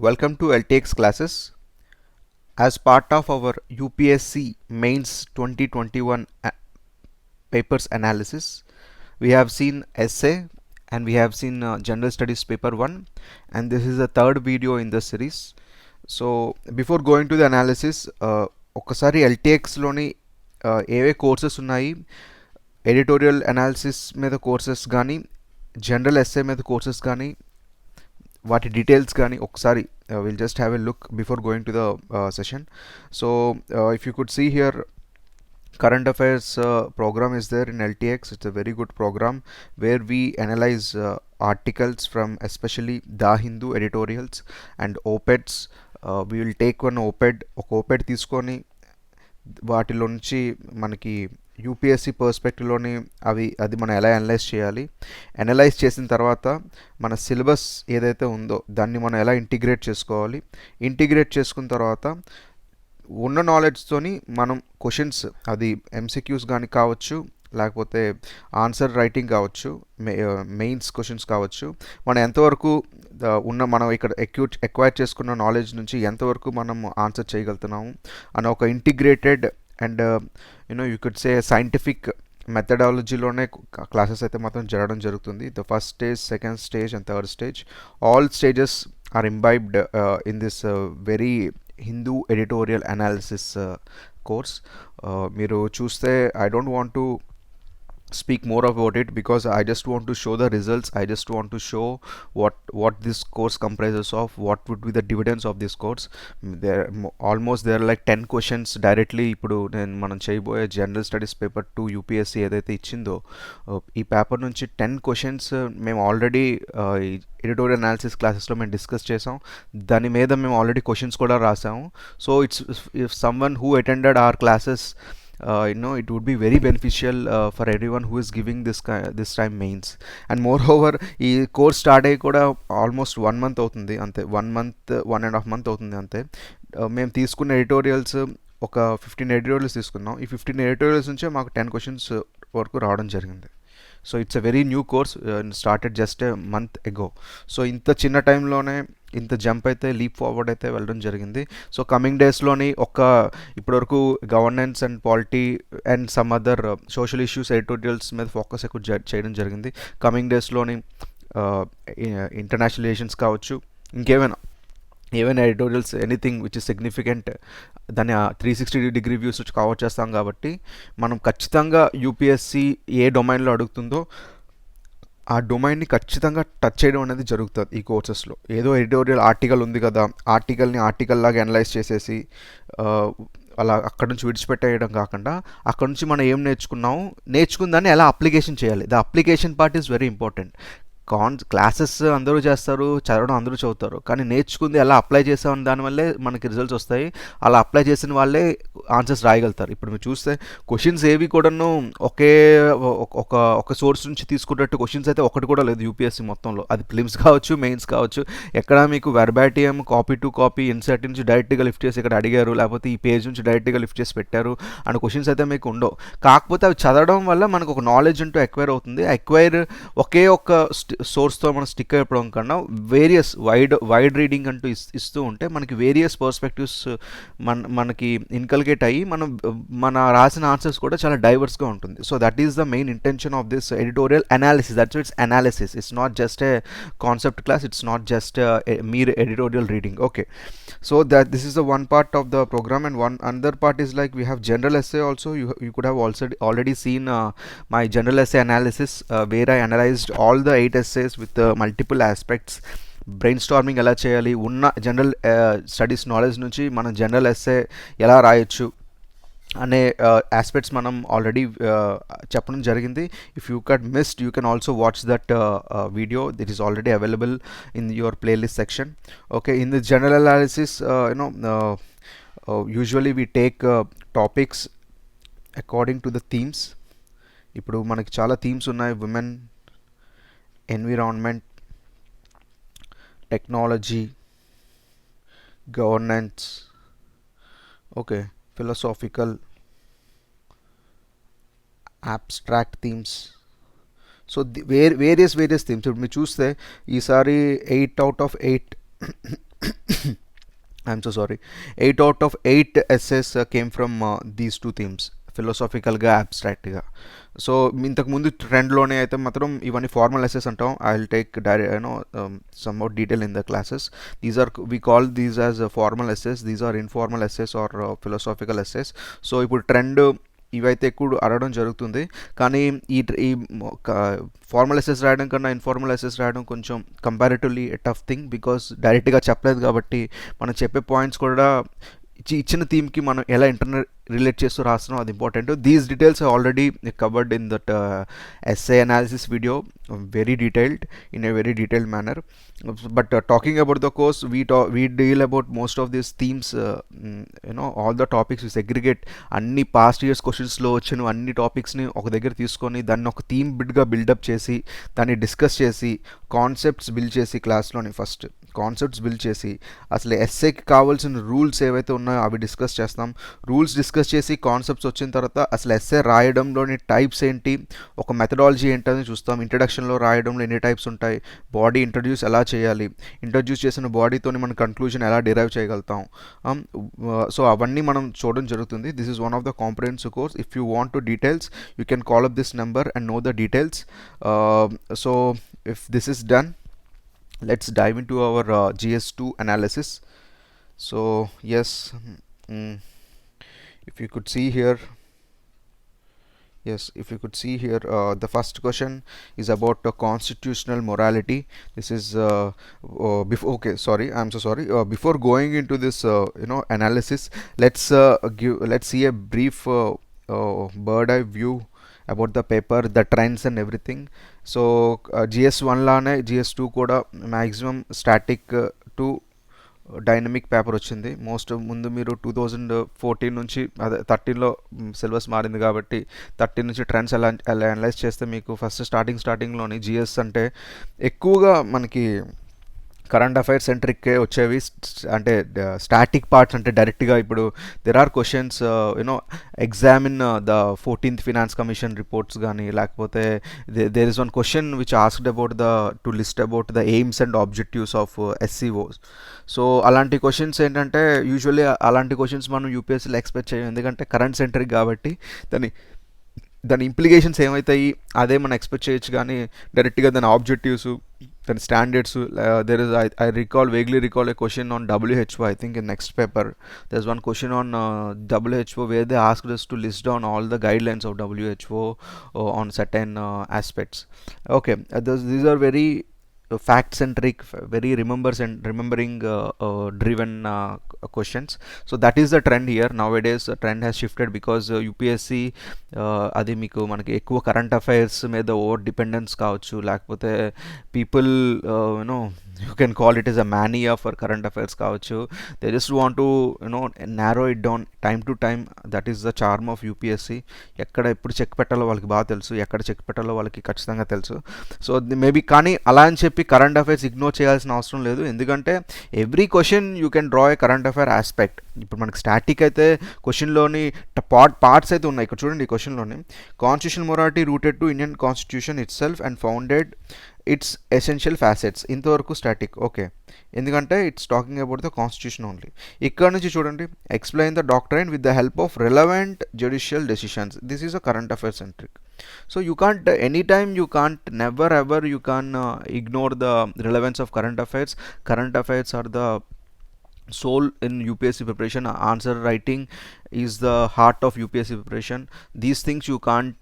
Welcome to LTX classes. As part of our UPSC Mains 2021 papers analysis, we have seen essay and we have seen General Studies paper 1, and this is the third video in the series. So before going to the analysis, ఒకసారి LTXలోని ఏవే courses ఉన్నాయి, editorial analysis మీద courses కానీ general SA మీద courses కానీ వాటి details కానీ ఒకసారి will just have a look before going to the session. So if you could see here, current affairs program is there in LTX. It's a very good program where we analyze articles from especially The Hindu editorials and op-eds. We will take one op-ed, ఒక op-ed తీసుకొని వాటిలో నుంచి మనకి UPSC పర్స్పెక్టివ్లోని అది మనం ఎలా analyse చేయాలి, analyse చేసిన తర్వాత మన సిలబస్ ఏదైతే ఉందో దాన్ని మనం ఎలా ఇంటిగ్రేట్ చేసుకోవాలి, ఇంటిగ్రేట్ చేసుకున్న తర్వాత ఉన్న నాలెడ్జ్తోని మనం క్వశ్చన్స్, అది ఎంసీక్యూస్ కానీ కావచ్చు, లేకపోతే ఆన్సర్ రైటింగ్ కావచ్చు, మెయిన్స్ క్వశ్చన్స్ కావచ్చు, మనం ఎంతవరకు మనం ఇక్కడ ఎక్వైర్ చేసుకున్న నాలెడ్జ్ నుంచి ఎంతవరకు మనం ఆన్సర్ చేయగలుగుతున్నాము అని ఒక integrated and you could say scientific మెథడాలజీలోనే క్లాసెస్ అయితే మాత్రం జరగడం జరుగుతుంది. The first stage, second stage and third stage, all stages are imbibed in this very Hindu editorial analysis course. మీరు చూస్తే I don't want to speak more about it because I just want to show the results. I just want to show what this course comprises of, what would be the dividends of this course. There are like 10 questions directly ఇప్పుడు నేను మనం చేయబోయే general studies paper 2 UPSC ఏదైతే ఇచ్చిందో ఈ paper నుంచి 10 questions మేము already editorial analysis క్లాసెస్లో మేము డిస్కస్ చేసాం. దాని మీద మేము ఆల్రెడీ క్వశ్చన్స్ కూడా రాసాము. So if someone who attended our classes, it would be very beneficial for everyone who is giving this time mains. And moreover, ఈ కోర్స్ స్టార్ట్ అయ్యి కూడా ఆల్మోస్ట్ 1 month అవుతుంది అంతే, 1.5 month అవుతుంది అంతే. మేము తీసుకున్న ఎడిటోరియల్స్ ఒక 15 ఎడిటోరియల్స్ తీసుకున్నాం. ఈ 15 ఎడిటోరియల్స్ నుంచే మాకు 10 క్వశ్చన్స్ వరకు రావడం జరిగింది. So it's a very new course, started just a month ago. So ఇంత చిన్న టైంలోనే ఇంత జంప్ అయితే, లీప్ ఫార్వర్డ్ అయితే వెళ్ళడం జరిగింది. సో కమింగ్ డేస్లోని ఇప్పటివరకు governance and polity and some other social issues editorials మీద ఫోకస్ ఎక్కువ చేయడం జరిగింది. కమింగ్ డేస్లోని ఇంటర్నేషనల్ రిలేషన్స్ కావచ్చు, ఏవైనా editorials, anything which is significant, దాన్ని 360 వ్యూస్ వచ్చి కవర్ చేస్తాం. కాబట్టి మనం ఖచ్చితంగా యూపీఎస్సీ ఏ డొమైన్లో అడుగుతుందో ఆ డొమైన్ని ఖచ్చితంగా టచ్ చేయడం అనేది జరుగుతుంది ఈ కోర్సెస్లో. ఏదో ఎడిటోరియల్ ఆర్టికల్ ఉంది కదా, ఆర్టికల్ని ఆర్టికల్ లాగా అనలైజ్ చేసేసి అలా అక్కడ నుంచి విడిచిపెట్టేయడం కాకుండా, అక్కడ నుంచి మనం ఏం నేర్చుకుందాన్ని ఎలా అప్లికేషన్ చేయాలి. The application part is very important. Classes అందరూ చేస్తారు, చదవడం అందరూ చదువుతారు, కానీ నేర్చుకుంది ఎలా అప్లై చేసామని దానివల్లే మనకి రిజల్ట్స్ వస్తాయి. అలా అప్లై చేసిన వాళ్ళే ఆన్సర్స్ రాయగలుగుతారు. ఇప్పుడు మీరు చూస్తే క్వశ్చన్స్ ఏవి కూడాను ఒక సోర్స్ నుంచి తీసుకున్నట్టు క్వశ్చన్స్ అయితే ఒకటి కూడా లేదు యూపీఎస్సీ మొత్తంలో. అది ప్రిలిమ్స్ కావచ్చు, మెయిన్స్ కావచ్చు, ఎక్కడ మీకు వెర్బాటియం కాపీ టు కాపీ ఇన్సర్ట్ నుంచి డైరెక్ట్గా లిఫ్ట్ చేసి ఇక్కడ అడిగారు, లేకపోతే ఈ పేజ్ నుంచి డైరెక్ట్గా లిఫ్ట్ చేసి పెట్టారు అనే క్వశ్చన్స్ అయితే మీకు ఉండవు. కాకపోతే అవి చదవడం వల్ల మనకు ఒక నాలెడ్జ్ అంటూ ఎక్వైర్ అవుతుంది. ఒకే ఒక సోర్స్తో మనం స్టిక్ అయిపోవడం కన్నా వేరియస్ వైడ్ రీడింగ్ అంటూ ఇస్తూ ఉంటే మనకి వేరియస్ పర్స్పెక్టివ్స్ మనకి ఇన్కల్కేట్ అయ్యి మన రాసిన ఆన్సర్స్ కూడా చాలా డైవర్స్గా ఉంటుంది. So that is the main intention of this editorial analysis. That's it's analysis. It's not just a concept class, it's not just mere editorial reading. Okay, so this is the one part of the program, and one another part is like we have general essay also. You could have also already seen my general essay analysis, where I analyzed all the 8 essays with multiple aspects. Brain storming ఎలా చేయాలి, ఉన్న general studies knowledge నుంచి మనం general essay ఎలా రాయొచ్చు అనే aspects మనం already చెప్పడం జరిగింది. If you cut missed, you can also watch that video. That is already available in your playlist section. Okay, in the general analysis usually we take topics according to the themes. ఇప్పుడు మనకి చాలా themes ఉన్నాయి: women, environment, technology, governance, okay, philosophical, abstract themes. So various themes ఇప్పుడు మీరు చూస్తే ఈసారి 8 out of 8 I'm so sorry. 8 out of 8 essays came from these two themes, ఫిలోసాఫికల్గా అబ్స్ట్రాక్ట్గా. సో ఇంతకు ముందు ట్రెండ్లోనే అయితే మాత్రం ఇవన్నీ ఫార్మల్ ఎస్సెస్ అంటాం. I will take some more detail in the classes. These are we call these as formal essays, these are informal essays are philosophical essays. So ఇప్పుడు ట్రెండ్ ఇవైతే ఎక్కువ అడగడం జరుగుతుంది. కానీ ఈ ఫార్మల్ ఎస్ఎస్ రాయడం కన్నా ఇన్ఫార్మల్ ఎస్ఎస్ రాయడం కొంచెం కంపారిటివ్లీ టఫ్ థింగ్, బికాస్ డైరెక్ట్గా చెప్పలేదు కాబట్టి మనం చెప్పే పాయింట్స్ కూడా ఇచ్చిన థీమ్కి మనం ఎలా ఇంటర్నెట్ రిలేట్ చేస్తూ రాస్తున్నాం, అది important. These details already covered in that essay analysis video, very detailed, in a very detailed manner. But talking about the course, we deal about most of these themes, all the topics we segregate. అన్ని past years క్వశ్చన్స్లో వచ్చిన అన్ని టాపిక్స్ని ఒక దగ్గర తీసుకొని దాన్ని ఒక theme బిడ్గా buildup చేసి దాన్ని డిస్కస్ చేసి కాన్సెప్ట్స్ బిల్డ్ చేసి క్లాస్లోని ఫస్ట్ కాన్సెప్ట్స్ బిల్డ్ చేసి అసలు ఎస్ఏకి కావాల్సిన రూల్స్ ఏవైతే ఉన్నాయో అవి డిస్కస్ చేస్తాం. రూల్స్ డిస్కస్ చేసి కాన్సెప్ట్స్ వచ్చిన తర్వాత అసలు ఎస్ఏ రాయడంలోని టైప్స్ ఏంటి, ఒక మెథడాలజీ ఏంటని చూస్తాం. ఇంట్రడక్షన్లో రాయడంలో ఎన్ని టైప్స్ ఉంటాయి, బాడీ ఇంట్రడ్యూస్ ఎలా చేయాలి, ఇంట్రడ్యూస్ చేసిన బాడీతోని మన కన్క్లూజన్ ఎలా డిరైవ్ చేయగలుగుతాం. సో అవన్నీ మనం చూడడం జరుగుతుంది. This is one of the comprehensive course. If you want to details you can call up this number and know the details. So if this is done, let's dive into our GS2 analysis. So yes, if you could see here, the first question is about constitutional morality. This is okay, sorry, I'm so sorry. Before going into this analysis, let's see a brief bird eye view about the paper, the trends and everything. So GS1 లానే GS2 కూడా maximum static to dynamic paper వచ్చింది. ముందు మీరు 2014 నుంచి అదే 13లో syllabus మారింది కాబట్టి 13 నుంచి ట్రెండ్స్ ఎలా అనలైజ్ చేస్తే మీకు ఫస్ట్ స్టార్టింగ్లోని జిఎస్ అంటే ఎక్కువగా మనకి కరెంట్ అఫైర్స్ సెంట్రిక్కే వచ్చేవి. అంటే స్టాటిక్ పార్ట్స్ అంటే డైరెక్ట్గా ఇప్పుడు there are questions examine the 14th finance commission reports కానీ, లేకపోతే there is one question which asked about to list about the aims and objectives of ఎస్సీఓస్. సో అలాంటి క్వశ్చన్స్ ఏంటంటే యూజువల్లీ అలాంటి క్వశ్చన్స్ మనం యూపీఎస్సీలో ఎక్స్పెక్ట్ చేయం, ఎందుకంటే కరెంట్ సెంట్రిక్ కాబట్టి దాని ఇంప్లికేషన్స్ ఏమవుతాయి అదే మనం ఎక్స్పెక్ట్ చేయొచ్చు. కానీ డైరెక్ట్గా దాని ఆబ్జెక్టివ్స్, దాని standards, there is I vaguely recall a question on WHO. I think in next paper there's one question on WHO where they asked us to list down all the guidelines of WHO on certain aspects. Okay, these are very fact centric, very remembering driven questions. So that is the trend here. Nowadays trend has shifted because UPSC అది మీకు మనకి ఎక్కువ current affairs మీద over dependence కావచ్చు, లేకపోతే people you can call it is a mania for current affairs కావచ్చు. They just want to narrow it down time to time. That is the charm of UPSC. ఎక్కడ ఎప్పుడు check పెట్టాలో వాళ్ళకి బాగా తెలుసు, ఎక్కడ చెక్ పెట్టాలో వాళ్ళకి ఖచ్చితంగా తెలుసు. సో మేబీ కానీ అలా అని చెప్పి కరెంట్ అఫైర్స్ ఇగ్నోర్ చేయాల్సిన అవసరం లేదు, ఎందుకంటే every question you can draw A current affair aspect. ఇప్పుడు మనకి స్టాటిక్ అయితే క్వశ్చన్లోని పార్ట్స్ అయితే ఉన్నాయి. ఇక్కడ చూడండి ఈ క్వశ్చన్లోని constitution morality rooted to Indian constitution itself and founded its essential facets. ఇంతవరకు స్టాటిక్ ఓకే, ఎందుకంటే it's talking about the constitution only. ఇక్కడ నుంచి చూడండి explain the doctrine with the help of relevant judicial decisions. This is a current affair centric. So you can't anytime, you can't never ever you can ignore the relevance of current affairs. Current affairs are the soul in UPSC preparation. Answer writing is the heart of UPSC preparation. These things you can't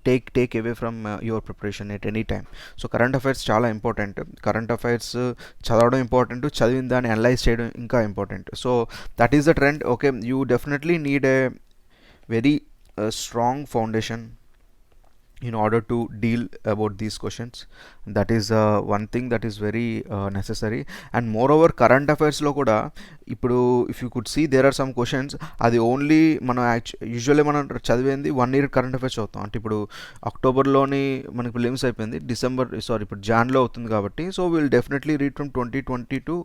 take away from your preparation at any time. So current affairs చాలా important. Current affairs చదవడం important, చదివిన దాన్ని analyse చేయడం ఇంకా important. So that is the trend. Okay, you definitely need a very strong foundation in order to deal about these questions. That is one thing that is very necessary. And moreover current affairs lo kuda ఇప్పుడు if you could see there are some questions అది only మనం usually మనం చదివేది 1 year current affairs చదువుతాం. అంటే ఇప్పుడు అక్టోబర్లోని మనకి prelims అయిపోయింది, ఇప్పుడు జాన్లో అవుతుంది కాబట్టి so will definitely read from 2020 to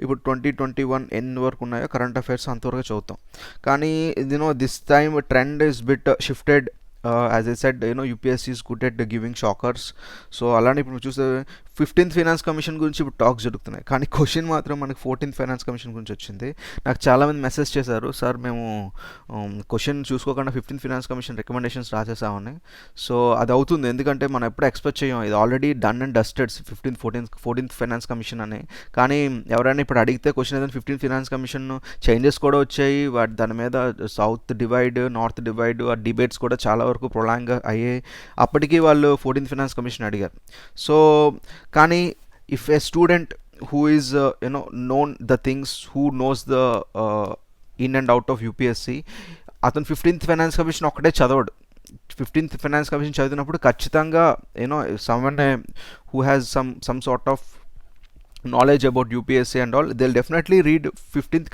ఇప్పుడు 2021 ఎన్ని వరకు ఉన్నాయో కరెంట్ అఫైర్స్ అంతవరకు చదువుతాం. కానీ this time trend is bit shifted. As I said, UPSC is good at giving shockers. So అలానే ఇప్పుడు చూస్తే 15th ఫైనాన్స్ కమిషన్ గురించి ఇప్పుడు టాక్స్ జరుగుతున్నాయి, కానీ క్వశ్చన్ మాత్రం మనకి 14th ఫైనాన్స్ కమిషన్ గురించి వచ్చింది. నాకు చాలామంది మెసేజ్ చేశారు, సార్ మేము క్వశ్చన్ చూసుకోకుండా 15th ఫైనాన్స్ కమిషన్ రికమెండేషన్స్ రాసేసామని. సో అది అవుతుంది, ఎందుకంటే మనం ఎప్పుడు ఎక్స్పెక్ట్ చేయం, ఇది already done and dusted 14th finance commission అని. కానీ ఎవరైనా ఇప్పుడు అడిగితే క్వశ్చన్ ఏదైనా 15th ఫైనాన్స్ కమిషన్ చేంజెస్ కూడా వచ్చాయి, వాటి దాని మీద సౌత్ డివైడ్ నార్త్ డివైడ్ ఆ డిబేట్స్ కూడా చాలా వరకు ప్రొలాంగ్ అయ్యాయి. అప్పటికీ వాళ్ళు 14th ఫైనాన్స్ కమిషన్ అడిగారు. సో కానీ if a student who is known the things, who knows the in and out of UPSC, అతను 15th ఫైనాన్స్ కమిషన్ ఒక్కటే చదవడు. 15th ఫైనాన్స్ కమిషన్ చదివినప్పుడు ఖచ్చితంగా someone who has some sort of knowledge about UPSC and all, they'll definitely read 15th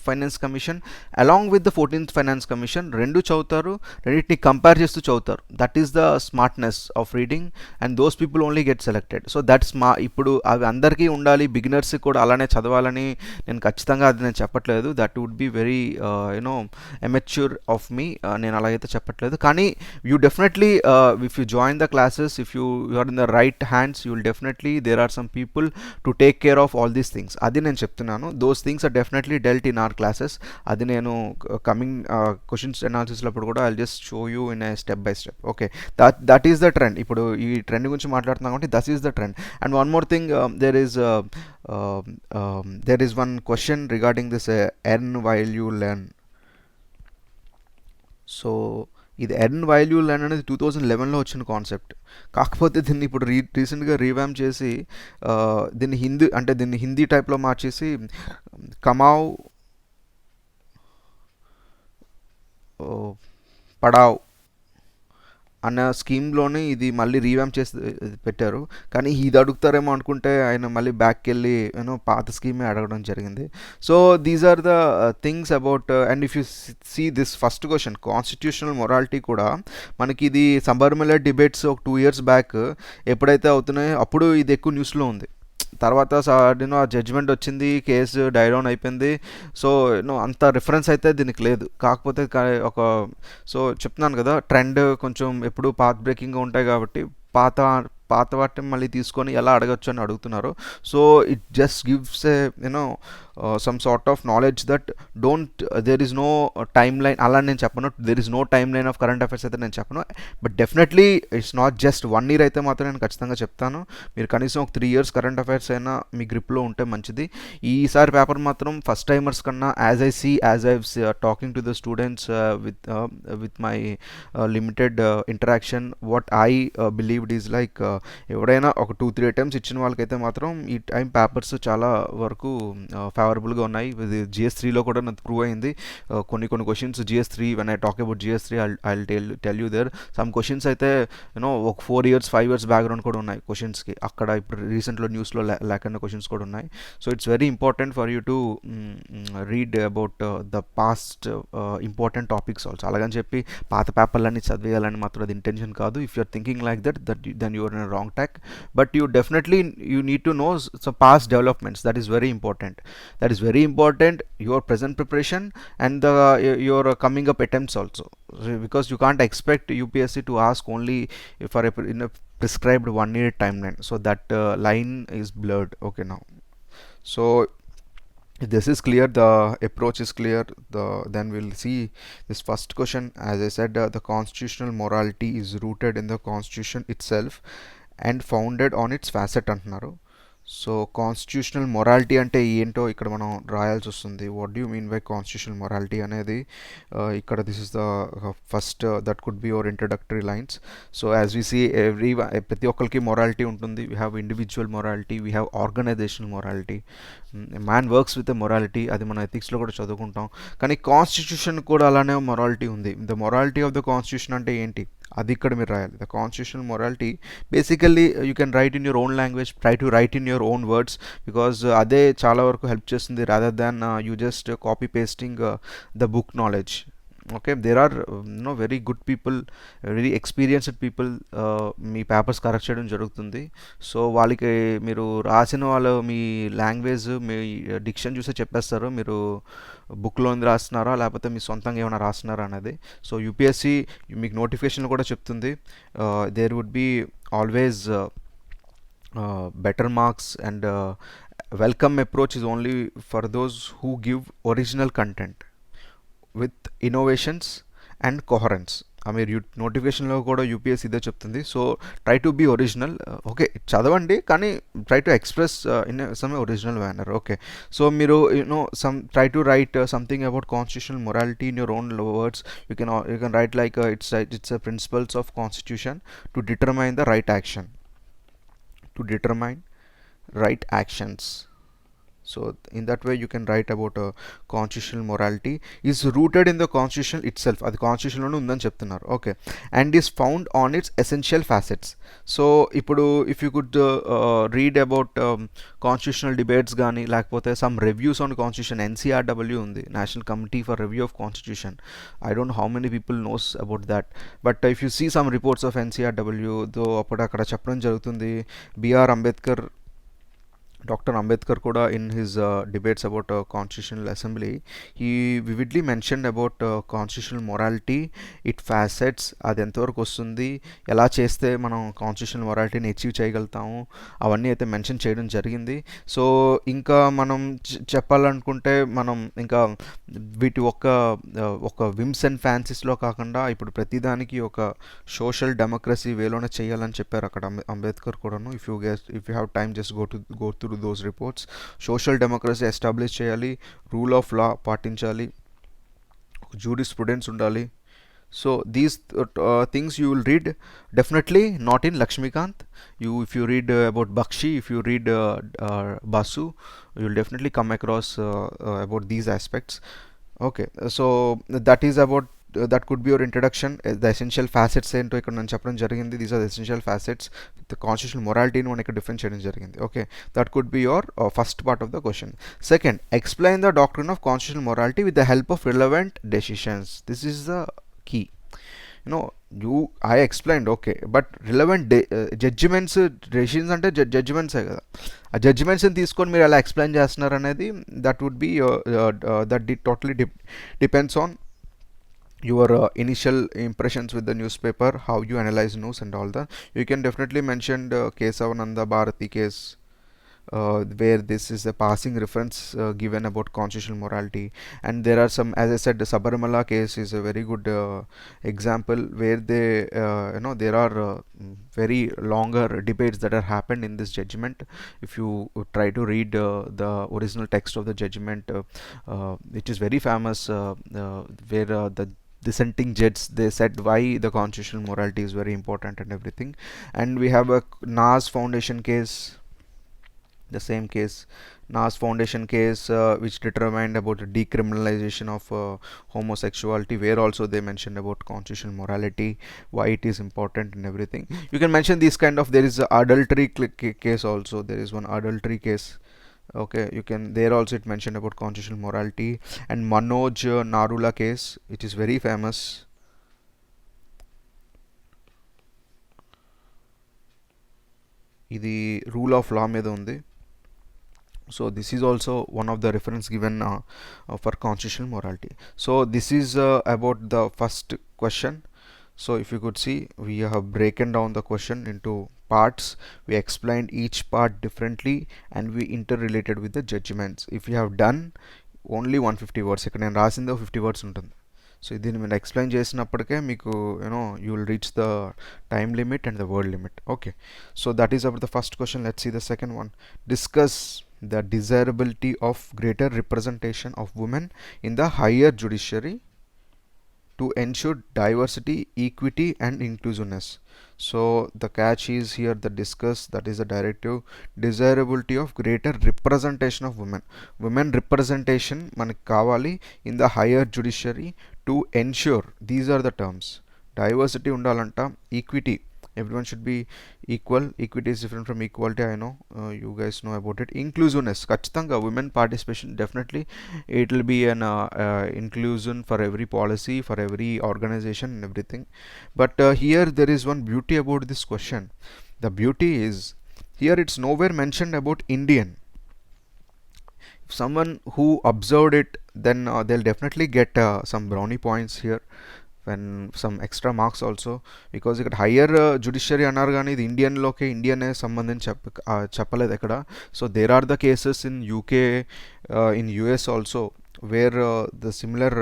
finance commission along with the 14th finance commission. రెండు చదువుతారు, రెండింటిని compare చేస్తూ చదువుతారు. That is the smartness of reading and those people only get selected. So that's ఇప్పుడు అవి అందరికీ ఉండాలి, బిగినర్స్కి కూడా అలానే చదవాలని నేను ఖచ్చితంగా అది నేను చెప్పట్లేదు. That would be very amateur of me. నేను అలాగైతే చెప్పట్లేదు, కానీ you definitely if you join the classes, if you are in the right hands, you will definitely there are some people to take care of all these things. అది నేను చెప్తున్నాను. Those things are definitely dealt in our classes. అది నేను coming questions అనాలిసిస్లో కూడా I just show you in a step by step. Okay, that is the trend. ఇప్పుడు ఈ trend గురించి మాట్లాడుతున్నాం కాబట్టి that is the trend. And one more thing, there is one question regarding this earn while you learn. So ఇది earn while you learn అనేది 2011లో వచ్చిన concept. కాకపోతే దీన్ని ఇప్పుడు రీసెంట్గా రీవ్యామ్ చేసి దీన్ని హిందీ టైప్లో మార్చేసి కమావ్ పడావ్ అన్న స్కీమ్లోనే ఇది మళ్ళీ రీవ్యామ్ చేసి పెట్టారు. కానీ ఇది అడుగుతారేమో అనుకుంటే ఆయన మళ్ళీ బ్యాక్కి వెళ్ళి పాత స్కీమే అడగడం జరిగింది. So these are the things about. And if you see this first question, constitutional morality కూడా మనకి ఇది సబర్మలర్ డిబేట్స్ ఒక 2 years బ్యాక్ ఎప్పుడైతే అవుతున్నాయో అప్పుడు ఇది ఎక్కువ న్యూస్లో ఉంది. తర్వాత ఆ జడ్జ్మెంట్ వచ్చింది, కేసు డైడౌన్ అయిపోయింది. సో అంత రిఫరెన్స్ అయితే దీనికి లేదు. కాకపోతే సో చెప్తున్నాను కదా, ట్రెండ్ కొంచెం ఎప్పుడు పాత్ బ్రేకింగ్గా ఉంటాయి కాబట్టి పాత వాటిని మళ్ళీ తీసుకొని ఎలా అడగచ్చు అని అడుగుతున్నారు. So it just gives a some sort of knowledge that there is no timeline. అలా నేను చెప్పను, there is no timeline of current affairs అయితే నేను చెప్పను. But definitely it's not just 1 year అయితే మాత్రం నేను ఖచ్చితంగా చెప్తాను. మీరు కనీసం ఒక 3 years కరెంట్ అఫైర్స్ అయినా మీ గ్రిప్లో ఉంటే మంచిది. ఈసారి పేపర్ మాత్రం ఫస్ట్ టైమర్స్ కన్నా as I talking to the students with my limited interaction, what I believed is like ఎవరైనా ఒక 2-3 attempts ఇచ్చిన వాళ్ళకైతే మాత్రం ఈ టైం పేపర్స్ చాలా వరకు ఫేవరబుల్గా ఉన్నాయి. ఇది GS3లో కూడా నాకు ప్రూవ్ అయింది. కొన్ని questions GS3, when I talk about GS3 I tell you there some questions అయితే ఒక 4 years 5 years బ్యాక్గ్రౌండ్ కూడా ఉన్నాయి క్వశ్చన్స్కి. అక్కడ ఇప్పుడు రీసెంట్లో న్యూస్లో లేకుండా క్వశ్చన్స్ కూడా ఉన్నాయి. So it's very important for you to read about the past important topics also. అలాగని చెప్పి పాత పేపర్లన్నీ చదివేయాలని మాత్రం అది ఇంటెన్షన్ కాదు. If you're thinking like that then you're in wrong track, but you need to know some past developments. That is very important, your present preparation and your coming up attempts also, because you can't expect UPSC to ask only for in a prescribed 1 year timeline. So that line is blurred. Okay, now so if this is clear, the approach is clear, then we'll see this first question. As I said, the constitutional morality is rooted in the constitution itself and founded on its facet అంటున్నారు. So constitutional morality అంటే ఏంటో ఇక్కడ మనం రాయాల్సి వస్తుంది. What do you mean by constitutional morality అనేది ఇక్కడ this is the first that could be your introductory lines. So as we see ప్రతి ఒక్కరికి మొరాలిటీ ఉంటుంది. We have individual morality, we have organisational morality. Man works with a morality, అది మన ఎథిక్స్లో కూడా చదువుకుంటాం. కానీ కాన్స్టిట్యూషన్ కూడా అలానే మొరాలిటీ ఉంది. The morality of the constitution అంటే ఏంటి అది ఇక్కడ మీరు రాయాలి. The constitutional morality basically you can write in your own language, try to write in your own words, because అదే చాలా వరకు హెల్ప్ చేస్తుంది rather than you just copy pasting the book knowledge. Okay, there are very good people, very experienced people మీ papers correct చేయడం జరుగుతుంది. So వాళ్ళకి మీరు రాసిన వాళ్ళు మీ లాంగ్వేజ్, మీ డిక్షన్ చూసే చెప్పేస్తారు మీరు బుక్లో రాస్తున్నారా లేకపోతే మీ సొంతంగా ఏమైనా రాస్తున్నారా అనేది. సో యూపీఎస్సీ మీకు నోటిఫికేషన్ కూడా చెప్తుంది, there would be always better marks, and welcome approach is only for those who give original content with innovations and coherence. మీరు నోటిఫికేషన్లో కూడా యూపీఎస్సీ ఇదే చెప్తుంది. So try to be original. Okay, చదవండి కానీ try to express in some original manner. Okay, so మీరు try to write something about constitutional morality in your own words. You can write like its principles of constitution to determine the right action, to determine right actions. So in that way you can write about constitutional morality is rooted in the constitution itself, అది constitution లోనే ఉందని చెప్తున్నారు. Okay, and is found on its essential facets. So ఇప్పుడు if you could read about constitutional debates కానీ లేకపోతే some reviews on constitution, NCRWC ఉంది, national committee for review of constitution. I don't know how many people knows about that, but if you see some reports of NCRWC though అప్పుడు అక్కడ చెప్పడం జరుగుతుంది. BR Ambedkar, Dr. Ambedkar Koda in his debates about Constitutional Assembly, he vividly mentioned about constitutional morality, it facets, అది ఎంతవరకు వస్తుంది, ఎలా చేస్తే మనం కాన్స్టిట్యూషనల్ మొరాలిటీని అచీవ్ చేయగలుగుతాము, అవన్నీ అయితే మెన్షన్ చేయడం జరిగింది. సో ఇంకా మనం చెప్పాలనుకుంటే మనం ఇంకా వీటి ఒక విమ్స్ అండ్ ఫ్యాన్సీస్లో కాకుండా ఇప్పుడు ప్రతిదానికి ఒక సోషల్ డెమోక్రసీ వేలోనే చేయాలని చెప్పారు అక్కడ అంబేద్కర్ కూడాను. If you have time just go through those reports. Social democracy establish చేయాలి, రూల్ ఆఫ్ లా పాటించాలి, జూరిస్ప్రుడెన్స్ ఉండాలి. So these things you will read definitely not in Lakshmikant. If you read about Bakshi, if you read Basu, you will definitely come across about these aspects. Okay, so that is about that could be your introduction. The essential facets ఏంటో ఇక్కడ నేను చెప్పడం జరిగింది. These are the essential facets. The constitutional morality ని మనం ఇక్కడ difference చేయడం జరిగింది. Okay, that could be your first part of the question. Second, explain the doctrine of constitutional morality with the help of relevant decisions. This is the key. I explained, okay, but relevant judgments, decisions అంటే జడ్జిమెంట్సే కదా, ఆ జడ్జిమెంట్స్ని తీసుకొని మీరు ఎలా explain చేస్తున్నారు అనేది that would be that totally depends on your initial impressions with the newspaper, how you analyze news and all that. You can definitely mention Kesavananda Bharati case, where this is a passing reference given about constitutional morality. And there are some, as I said, the Sabarimala case is a very good example where they there are very longer debates that are happened in this judgment. If you try to read the original text of the judgment, it is very famous, where the dissenting judges, they said why the constitutional morality is very important and everything. And we have a Nas Foundation case, the same case, Nas Foundation case, which determined about the decriminalization of homosexuality, where also they mentioned about constitutional morality, why it is important and everything. You can mention these kind of, there is a adultery case also, there is one adultery case. Okay, you can, there also it mentioned about constitutional morality. And Manoj Narula case, it is very famous. ఇది rule of law మీద ఉంది. So this is also one of the reference given for constitutional morality. So this is about the first question. So if you could see, we have broken down the question into parts. We explained each part differently and we interrelated with the judgments. If you have done only 150 words, ఇక్కడ నేను రాసిందో 50 words ఉంటుంది. So దీన్ని మీరు explain చేసినప్పటికే మీకు you will reach the time limit and the word limit. Okay, so that is about the first question. Let's see the second one. Discuss the desirability of greater representation of women in the higher judiciary to ensure diversity, equity and inclusiveness. So the catch is here, the discuss, that is the directive, desirability of greater representation of women representation మనకి కావాలి in the higher judiciary to ensure, these are the terms, diversity ఉండాలంట, equity, everyone should be equal, equity is different from equality, I know, you guys know about it. Inclusiveness, ఖచ్చితంగా women participation, definitely it will be an inclusion for every policy, for every organization and everything. But here there is one beauty about this question. The beauty is here it's nowhere mentioned about Indian. If someone who observed it, then they'll definitely get some brownie points here. when some extra marks also, because ఇక్కడ higher judiciary అన్నారు కానీ ఇది ఇండియనే సంబంధించి చెప్పలేదు ఇక్కడ. So there are the cases in UK, in US also, where the similar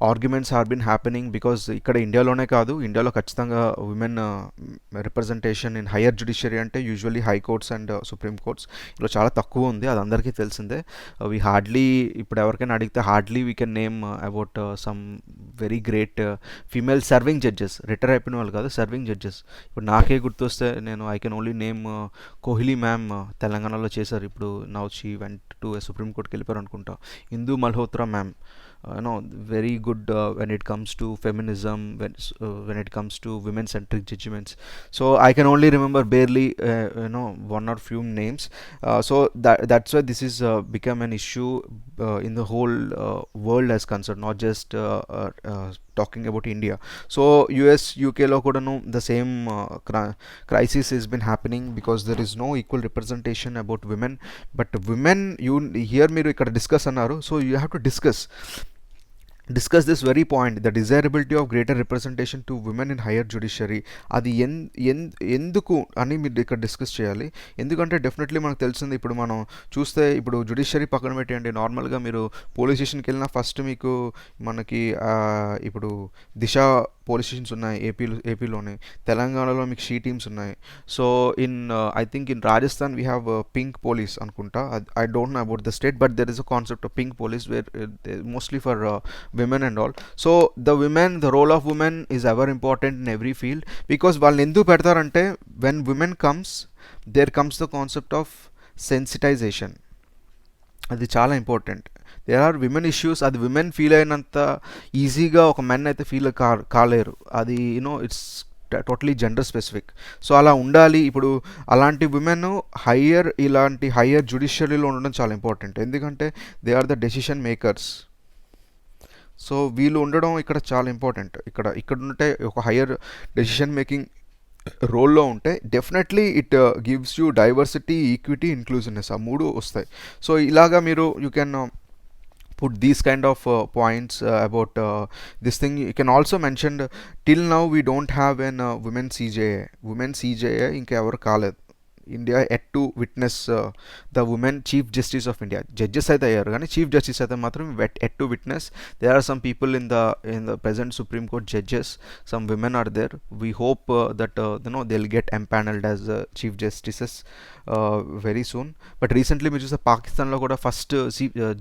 arguments are been happening. Because ఇక్కడ ఇండియాలోనే కాదు, ఇండియాలో ఖచ్చితంగా women representation in higher judiciary అంటే usually high courts and supreme courts, ఇలా చాలా తక్కువ ఉంది, అది అందరికీ తెలిసిందే. వీ హార్డ్లీ, ఇప్పుడు ఎవరికైనా అడిగితే hardly we can name about some very great female serving judges, retire అయిపోయిన వాళ్ళు కాదు, సర్వింగ్ జడ్జెస్. ఇప్పుడు నాకే గుర్తొస్తే నేను I can only name Kohli ma'am, తెలంగాణలో చేశారు, ఇప్పుడు now she went to supreme కోర్ట్కి వెళ్ళిపోయారు అనుకుంటా. Indu Malhotra ma'am, very good when it comes to feminism, when it comes to women centric judgments. So I can only remember barely one or few names. So that's why this is become an issue in the whole world as concerned, not just talking about India. So US, UK lo kodanu the same crisis has been happening, because there is no equal representation about women. But women, you here మీరు ఇక్కడ discuss అన్నారు, so you have to discuss this very point, the desirability of greater representation to women in higher judiciary. అది ఎందుకు అని మీరు ఇక్కడ discuss చేయాలి. ఎందుకంటే డెఫినెట్లీ మనకు తెలిసింది, ఇప్పుడు మనం చూస్తే ఇప్పుడు జుడిషియరీ పక్కన పెట్టండి, నార్మల్గా మీరు పోలీస్ స్టేషన్కి వెళ్ళినా ఫస్ట్ మీకు మనకి ఇప్పుడు దిశ పోలీస్ స్టేషన్స్ ఉన్నాయి ఏపీలోనే, తెలంగాణలో మీకు షీ టీమ్స్ ఉన్నాయి. So in I think in Rajasthan we have pink police అనుకుంటా, I don't know about the state, but there is a concept of pink police where mostly for women and all. So the role of women is ever important in every field, because వాళ్ళని ఎందుకు పెడతారంటే when women comes, there comes the concept of sensitization. అది చాలా important. There are women issues, అది women feel అయినంత ఈజీగా ఒక men అయితే ఫీల్ కాలేరు, అది it's totally gender specific. So అలా ఉండాలి. ఇప్పుడు అలాంటి విమెన్ ఇలాంటి హయ్యర్ జ్యుడిషియరీలో ఉండడం చాలా ఇంపార్టెంట్, ఎందుకంటే they are the decision makers. So వీళ్ళు ఉండడం ఇక్కడ చాలా ఇంపార్టెంట్. ఇక్కడ ఉంటే ఒక హయ్యర్ డెసిషన్ మేకింగ్ రోల్లో ఉంటే definitely it gives you diversity, equity, inclusiveness, ఆ మూడు వస్తాయి. సో ఇలాగా మీరు you can put these kind of points about this thing. You can also mention till now we don't have an women CJA ఇంక ఎవరు కాలేదు. India yet to witness the women chief justice of India. Judges అయితే అయ్యారు కానీ chief justice అయితే మాత్రం yet to witness. There are some people in the present Supreme Court judges, some women are there. We hope that they'll get empaneled as chief justices very soon. But recently మీరు చూస్తే పాకిస్తాన్లో కూడా first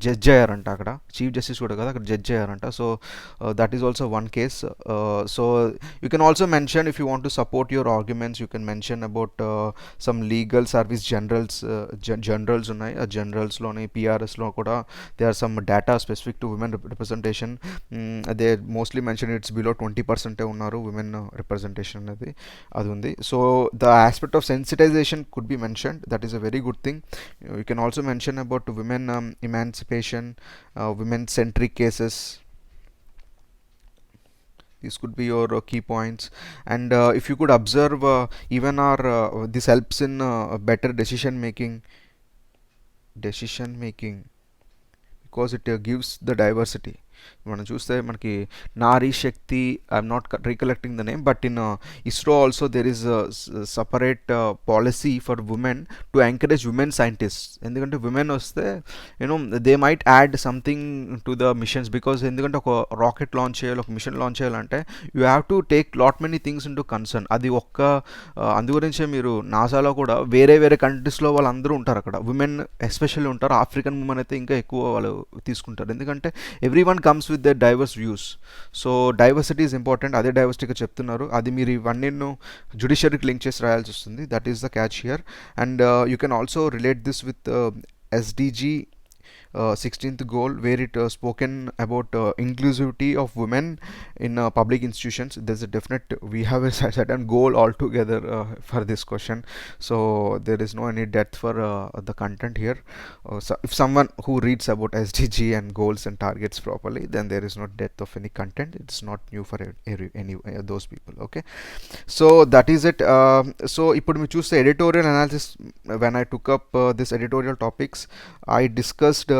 judge అయ్యారంట, అక్కడ chief justice కూడా కదా, అక్కడ judge అయ్యారంట. So that is also one case. So you can also mention, if you want to support your arguments, you can mention about some legal service generals ఉన్నాయి. ఆ జనరల్స్లోని పిఆర్ఎస్లో కూడా they are some data specific to women representation. They mostly mention its below 20% ఉన్నారు women representation అనేది, అది ఉంది. So the aspect of sensitization could be mention. That is a very good thing. You can also mention about women emancipation, women centric cases. These could be your key points. And if you could observe, even this helps in better decision making, because it gives the diversity. మనం చూస్తే మనకి Nari Shakti, I'm not recollecting the name, but in ISRO also there is separate policy for women to encourage women scientist. ఎందుకంటే women వస్తే they might add something to the missions, because ఎందుకంటే ఒక rocket launch చేయాలి, ఒక mission launch చేయాలంటే you have to take lot many things in to concern. అది అందు గురించే మీరు నాసాలో కూడా వేరే కంట్రీస్లో వాళ్ళందరూ ఉంటారు, అక్కడ ఉమెన్ ఎస్పెషల్లీ ఉంటారు. ఆఫ్రికన్ ఉమెన్ అయితే ఇంకా ఎక్కువ వాళ్ళు తీసుకుంటారు, ఎందుకంటే every one comes with the divorce views. So diversity is important, అదే డైవర్సిటీగా చెప్తున్నారు. అది మీరు ఇవన్నీ జుడిషియరీకి లింక్ చేసి రాయాల్సి వస్తుంది. That is the catch here. And you can also relate this with SDG 16th goal, where it spoken about inclusivity of women in public institutions. There's a definite, we have a certain goal altogether for this question, so there is no any depth for the content here. So if someone who reads about SDG and goals and targets properly, then there is no depth of any content. It's not new for any those people. Okay, so that is it. So ఇప్పుడు మీరు చూస్తే editorial analysis, when I took up this editorial topics, I discussed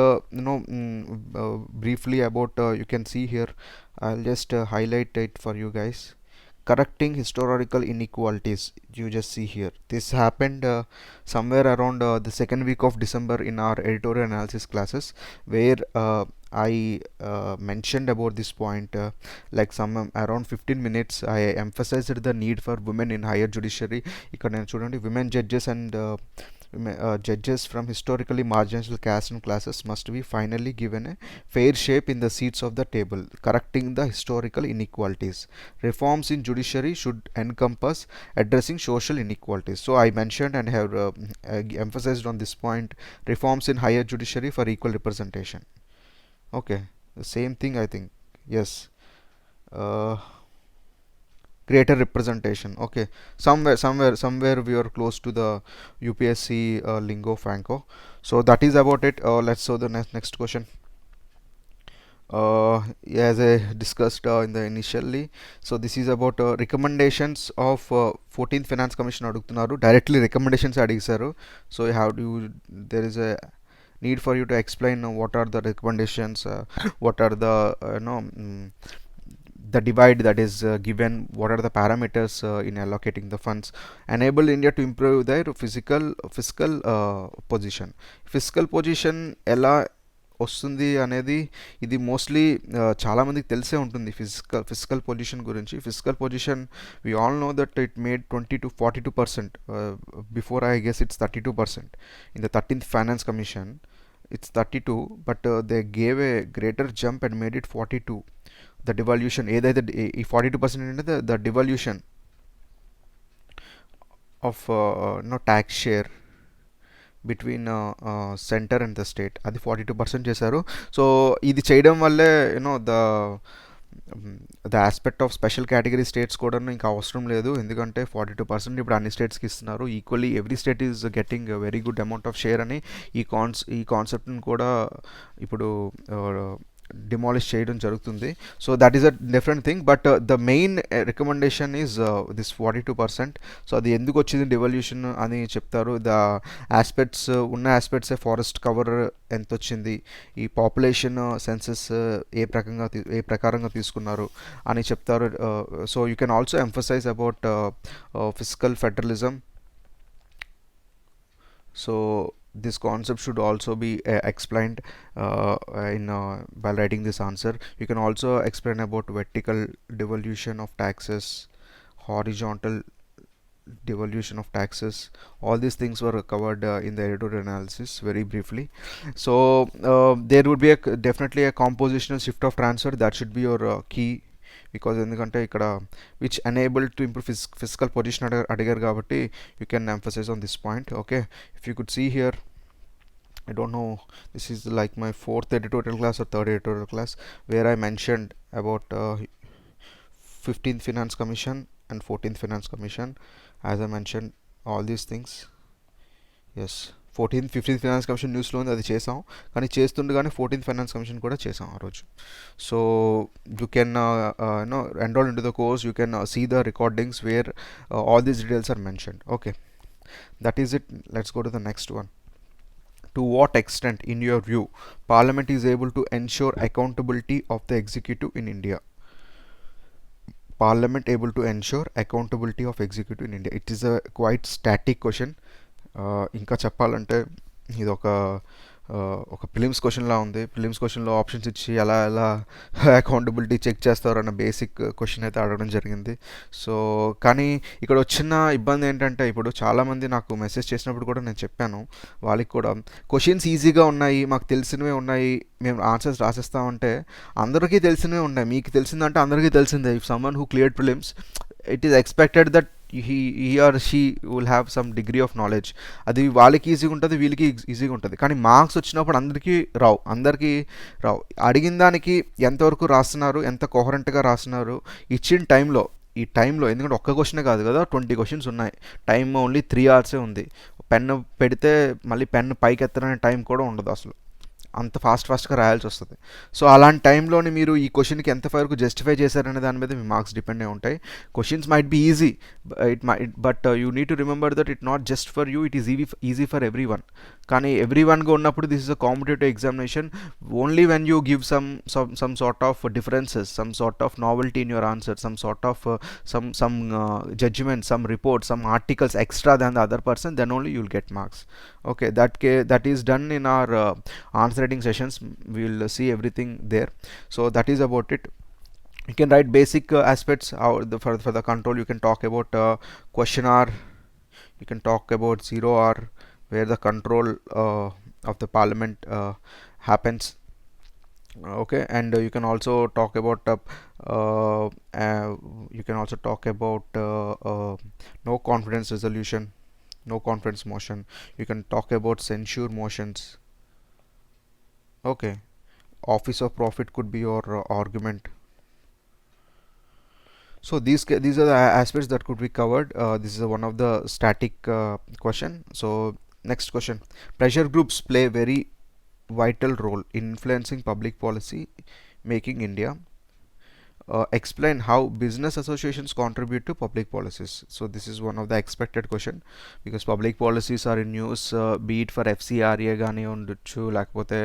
briefly about, you can see here, I'll just highlight it for you guys. Correcting historical inequalities. You just see here. This happened somewhere around the second week of December in our editorial analysis classes, where I mentioned about this point, like some around 15 minutes. I emphasized the need for women in higher judiciary. ఇక్కడ నేను చూడండి, women judges and judges from historically marginal caste and classes must be finally given a fair shape in the seats of the table, correcting the historical inequalities. Reforms in judiciary should encompass addressing social inequalities. So I mentioned and have emphasized on this point, reforms in higher judiciary for equal representation. Okay, the same thing I think. Yes. Greater representation. Okay, somewhere we are close to the UPSC lingo franco. So that is about it. Let's show the next question. As I discussed in the initially, so this is about recommendations of 14th finance commission అడుగుతున్నారు, directly recommendations అడిగారు. So how do you, there is a need for you to explain what are the recommendations, what are the the divide that is given, what are the parameters in allocating the funds, enable India to improve their fiscal position. Fiscal position ఎలా వస్తుంది అనేది ఇది mostly చాలామందికి తెలిసే ఉంటుంది. Physical position గురించి. Physical position we all know that it made 20 to 42%. Before I guess it's 32%. In the 13th finance commission it's 32, but they gave a greater jump and made it 42. The devaluation, ఏదైతే ఈ 42% అంటే the devaluation of tax share between center and the state, అది 42% చేశారు. So ఇది చేయడం వల్లే the aspect of special category states కూడా ఇంకా అవసరం లేదు, ఎందుకంటే 42% ఇప్పుడు అన్ని స్టేట్స్కి ఇస్తున్నారు. Equally every state is getting very good amount of share అని ఈ కాన్సెప్ట్ని కూడా ఇప్పుడు డిమాలిష్ చేయడం జరుగుతుంది. So that is a different thing, but the main recommendation is this 42%. So అది ఎందుకు వచ్చింది డివల్యూషన్ అని చెప్తారు. ద ఆస్పెక్ట్స్ ఉన్న ఆస్పెక్ట్సే, ఫారెస్ట్ కవర్ ఎంత వచ్చింది, ఈ పాపులేషన్ సెన్సెస్ ఏ ప్రకారంగా తీసుకున్నారు అని చెప్తారు. So you can also emphasise about physical federalism. So this concept should also be explained while writing this answer. You can also explain about vertical devolution of taxes, horizontal devolution of taxes. All these things were covered in the editorial analysis very briefly. So there would be definitely a compositional shift of transfer. That should be your key, because ఎందుకంటే ఇక్కడ which enable to improve physical position అడిగారు కాబట్టి you can emphasise on this point. Okay, if you could see here, I don't know, this is like my 4th editorial class or 3rd editorial class where I mentioned about 15th Finance Commission and 14th Finance Commission. As I mentioned all these things. Yes, 14th 15th finance commission న్యూస్లో ఉంది, అది చేసాం. కానీ చేస్తుండగానే 14th finance commission కూడా చేసాం ఆ రోజు. So you can enroll into the course, you can see the recordings where all these details are mentioned. Okay, that is it. Let's go to the next one. To what extent, in your view, Parliament is able to ensure accountability of the executive in India? Parliament able to ensure accountability of executive in India? It is a quite static question. ఇంకా చెప్పాలంటే ఇది ఒక prelims క్వశ్చన్లా ఉంది. Prelims క్వశ్చన్లో options ఇచ్చి ఎలా accountability check చేస్తారు అన్న బేసిక్ క్వశ్చన్ అయితే అడగడం జరిగింది. సో కానీ ఇక్కడ వచ్చిన ఇబ్బంది ఏంటంటే, ఇప్పుడు చాలామంది నాకు మెసేజ్ చేసినప్పుడు కూడా నేను చెప్పాను వాళ్ళకి కూడా, క్వశ్చన్స్ ఈజీగా ఉన్నాయి, మాకు తెలిసినవే ఉన్నాయి, మేము ఆన్సర్స్ రాసేస్తామంటే అందరికీ తెలిసినవే ఉన్నాయి. మీకు తెలిసిందంటే అందరికీ తెలిసిందే. If someone who cleared prelims, it is expected that he or she will have some degree of knowledge. అది వాళ్ళకి ఈజీగా ఉంటుంది, వీళ్ళకి ఈజీగా ఉంటుంది. కానీ మార్క్స్ వచ్చినప్పుడు అందరికీ రావు. అడిగిన దానికి ఎంతవరకు రాస్తున్నారు, ఎంత కోహరెంట్గా రాస్తున్నారు, ఇచ్చిన ఈ టైంలో ఎందుకంటే ఒక్క క్వశ్చనే కాదు కదా, 20 క్వశ్చన్స్ ఉన్నాయి, టైం ఓన్లీ 3 hours ఉంది. పెన్ను పెడితే మళ్ళీ పెన్ను పైకి ఎత్తడానికి టైం కూడా ఉండదు అసలు. అంత ఫాస్ట్గా రాయాల్సి వస్తుంది. సో అలాంటి టైంలోని మీరు ఈ క్వశ్చన్కి ఎంత వరకు జస్టిఫై చేశారనే దాని మీద మీ మార్క్స్ డిపెండ్ అయి ఉంటాయి. Questions might be easy, but you need to remember that it not just for you, it is easy for everyone. కానీ ఎవ్రీ వన్గా ఉన్నప్పుడు this is a competitive examination. Only when you give some sort of differences, some sort of novelty in your answer, some sort of some judgment, some report, some articles extra than the other person, then only you'll get marks. Okay, that is done in our answer writing sessions. We will see everything there. So that is about it. You can write basic aspects for the control. You can talk about question hour, you can talk about 0 hour, where the control of the parliament happens. Okay, and you can also talk about you can also talk about no confidence resolution, no confidence motion. You can talk about censure motions. Okay, office of profit could be your argument. So these are the aspects that could be covered. This is one of the static question. So next question: pressure groups play very vital role in influencing public policy making India. Explain how business associations contribute to public policies. So this is one of the expected question, because public policies are in news, be it for FCRA గానీ ఉండొచ్చు, లేకపోతే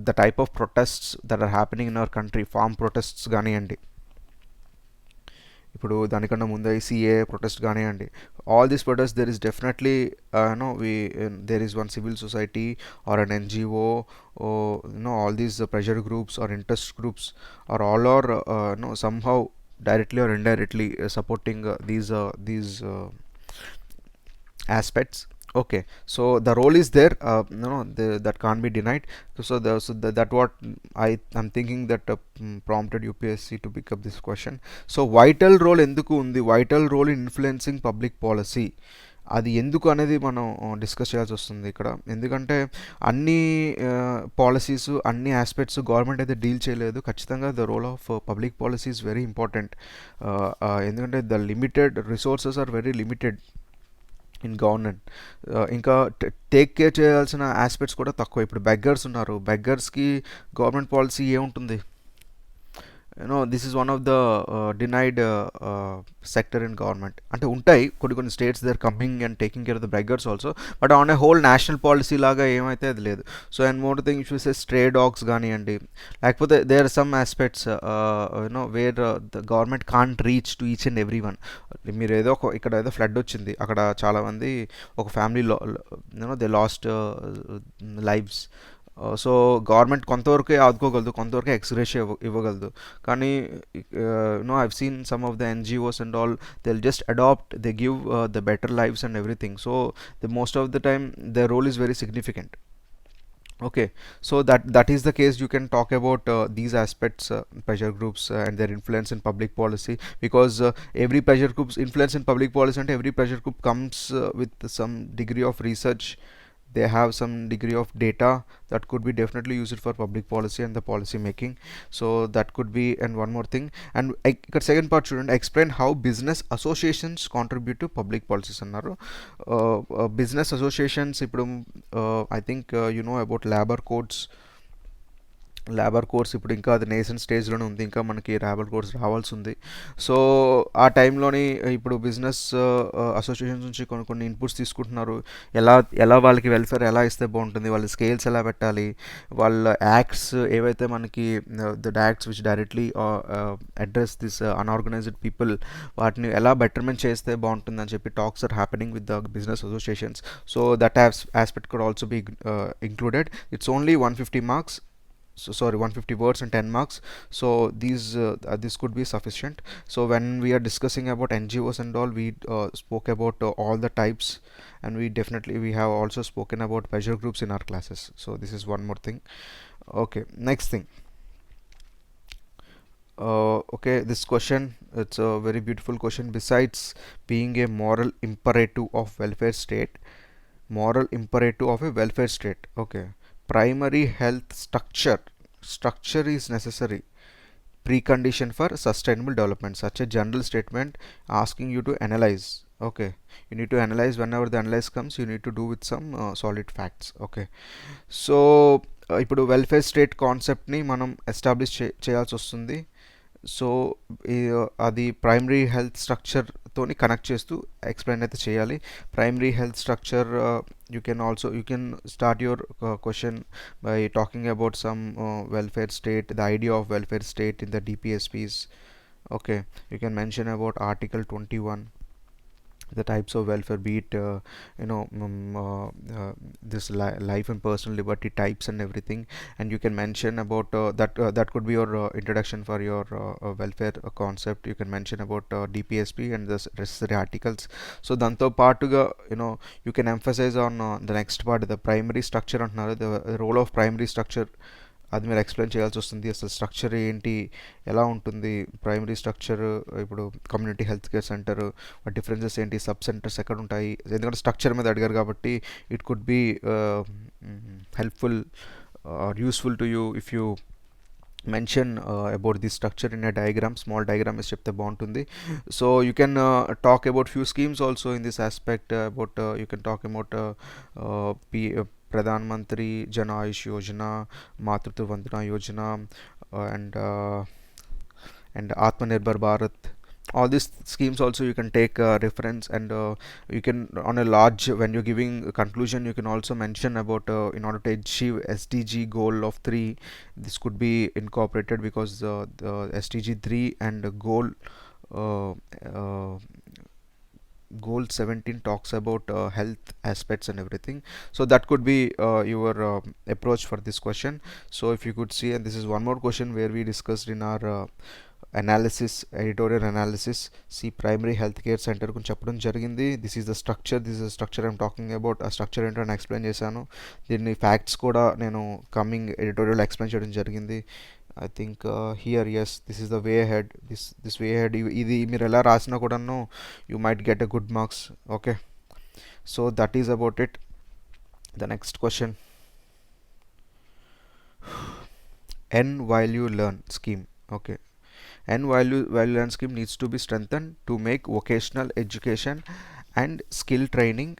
the type of protests that are happening in our country, farm protests కానివ్వండి, ఇప్పుడు దానికన్నా ముందు CA protest కానివ్వండి, all this protest there is definitely there is one civil society or an NGO, or all these pressure groups or interest groups are all or somehow directly or indirectly supporting these aspects. Okay, so the role is there, that can't be denied. That what I'm thinking that prompted UPSC to pick up this question. So vital role ఎందుకు ఉంది, vital role in influencing public policy, అది ఎందుకు అనేది మనం discuss చేయాల్సి వస్తుంది ఇక్కడ. ఎందుకంటే అన్ని పాలసీస్, అన్ని ఆస్పెక్ట్స్ గవర్నమెంట్ అయితే డీల్ చేయలేదు. ఖచ్చితంగా the role of public policy is very important. ఎందుకంటే the limited resources are very limited in government. ఇంకా టేక్ కేర్ చేయాల్సిన ఆస్పెక్ట్స్ కూడా తక్కువ. ఇప్పుడు బెగ్గర్స్ ఉన్నారు, బెగ్గర్స్కి గవర్నమెంట్ పాలసీ ఏముంటుంది? This is one of the denied sector in government. అంటే ఉంటాయి కొన్ని states they are coming and taking care of the beggars also, but on a whole national policy లాగా ఏమైతే అది లేదు. So and more thing if you say stray dogs కానివ్వండి, లేకపోతే they are some aspects where the government can't reach to each and every one. మీరు ఇక్కడ ఏదో flood వచ్చింది, అక్కడ చాలామంది ఒక ఫ్యామిలీలో they lost lives. So government కొంతవరకే ఆదుకోగలదు, కొంతవరకే ఎక్స్గ్రేషియా ఇవ్వగలదు. కానీ I've seen some of the NGOs and all, they will just adopt, they give the better lives and everything. So the most of the time the role is very significant. Okay, so that is the case. You can talk about these aspects, pressure groups and their influence in public policy, because every pressure group's influence in public policy, and every pressure group comes with some degree of research. They have some degree of data that could be definitely used for public policy and the policy making. So that could be. And one more thing, and second part, student, explain how business associations contribute to public policies annaru. Business associations, ఇప్పుడు I think you know about labor codes. ఇప్పుడు ఇంకా అది nation స్టేజ్లోనే ఉంది, ఇంకా మనకి labour codes రావాల్సి ఉంది. సో ఆ టైంలోని ఇప్పుడు బిజినెస్ అసోసియేషన్స్ నుంచి కొన్ని ఇన్పుట్స్ తీసుకుంటున్నారు. ఎలా వాళ్ళకి వెల్ఫేర్ ఎలా ఇస్తే బాగుంటుంది, వాళ్ళ స్కేల్స్ ఎలా పెట్టాలి, వాళ్ళ యాక్ట్స్ ఏవైతే మనకి the acts which directly address this unorganised people, వాటిని ఎలా బెటర్మెంట్ చేస్తే బాగుంటుంది అని చెప్పి talks are happening with the business associations. So that aspect could also be included. It's only 150 marks. So sorry, 150 words and 10 marks. So this could be sufficient. So when we are discussing about NGOs and all, we spoke about all the types, and we have also spoken about pressure groups in our classes. So this is one more thing. Okay, next thing. Okay, this question, it's a very beautiful question. Besides being a moral imperative of welfare state, okay, primary health structure is necessary precondition for sustainable development. Such a general statement asking you to analyze. Okay, you need to analyze. Whenever the analyze comes, you need to do with some solid facts. Okay, so ఇప్పుడు welfare state కాన్సెప్ట్ని మనం establish చేయాల్సి వస్తుంది. So అది primary health స్ట్రక్చర్తోని connect చేస్తూ explain అయితే చేయాలి. Primary health structure, you can start your question by talking about some welfare state, the idea of welfare state in the DPSPs. Okay, you can mention about Article 21, the types of welfare, be it this life and personal liberty types and everything. And you can mention about that could be your introduction for your welfare concept. You can mention about DPSP and the necessary articles. So danto partuga, you can emphasize on the next part, the primary structure antunaru, the role of primary structure. అది మీరు explain చేయాల్సి వస్తుంది. అసలు structure ఏంటి, ఎలా ఉంటుంది primary structure, ఇప్పుడు community health care centre differences ఏంటి, సబ్ సెంటర్స్ ఎక్కడ ఉంటాయి, ఎందుకంటే స్ట్రక్చర్ మీద అడిగారు కాబట్టి it could be helpful or useful to you if you mention about this structure in a diagram, small diagram is చెప్తే బాగుంటుంది. So you can talk about few schemes also in this aspect, about you can talk about Pradhan Mantri Jan Ayush Yojana, Matritva Vandana Yojana, and Atmanirbhar Bharat. All these schemes also you can take reference, and you can, on a large, when you're giving a conclusion, you can also mention about in order to achieve SDG goal of 3, this could be incorporated, because the SDG 3 and uh, uh, goal 17 talks about health aspects and everything. So that could be your approach for this question. So if you could see, and this is one more question where we discussed in our analysis, editorial analysis. See, primary healthcare center గురించి చెప్పడం జరిగింది. This is the structure I'm talking about. ఆ structure ఏంటో నేను explain చేశాను. దీన్ని facts కూడా నేను కమింగ్ ఎడిటోరియల్ ఎక్స్ప్లెయిన్ చేయడం జరిగింది. I think here is, this is the way head, this way head, ఇది మీరు ఎలా రాసినా కూడాను you might get a good marks. Okay, so that is about it. The next question, N while you learn scheme. Okay, and while learn scheme needs to be strengthened to make vocational education and skill training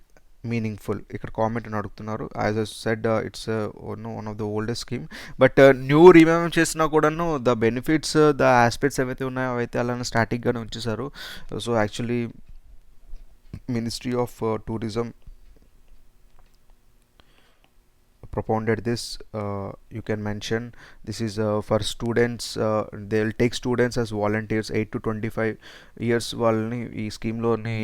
meaningful. ఇక్కడ comment అని అడుగుతున్నారు. As I said, it's one of the oldest scheme, but new remember చేసినా కూడాను the benefits, the aspects ఏవైతే ఉన్నాయో అవైతే అలానే స్టాటిక్గానే ఉంచేశారు. So actually ministry of tourism propounded this. You can mention this is for students, they'll take students as volunteers 8 to 25 years వాళ్ళని ఈ స్కీమ్లోని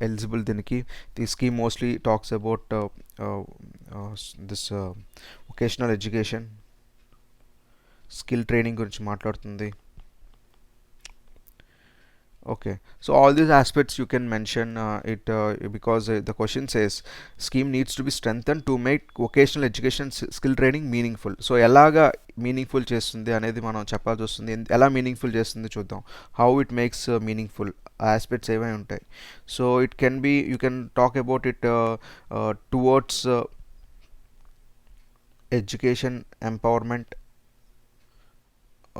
ఎలిజిబుల్. దీనికి ఈ scheme mostly talks about this vocational education, skill training గురించి మాట్లాడుతుంది. Okay, so all these aspects you can mention it because the question says scheme needs to be strengthened to make vocational education skill training meaningful. So ఎలాగా meaningful చేస్తుంది అనేది మనం చెప్పాల్సి వస్తుంది. ఎలా meaningful చేస్తుంది చూద్దాం. How it makes meaningful aspects ఏమై ఉంటాయి. So it can be, you can talk about it towards education empowerment.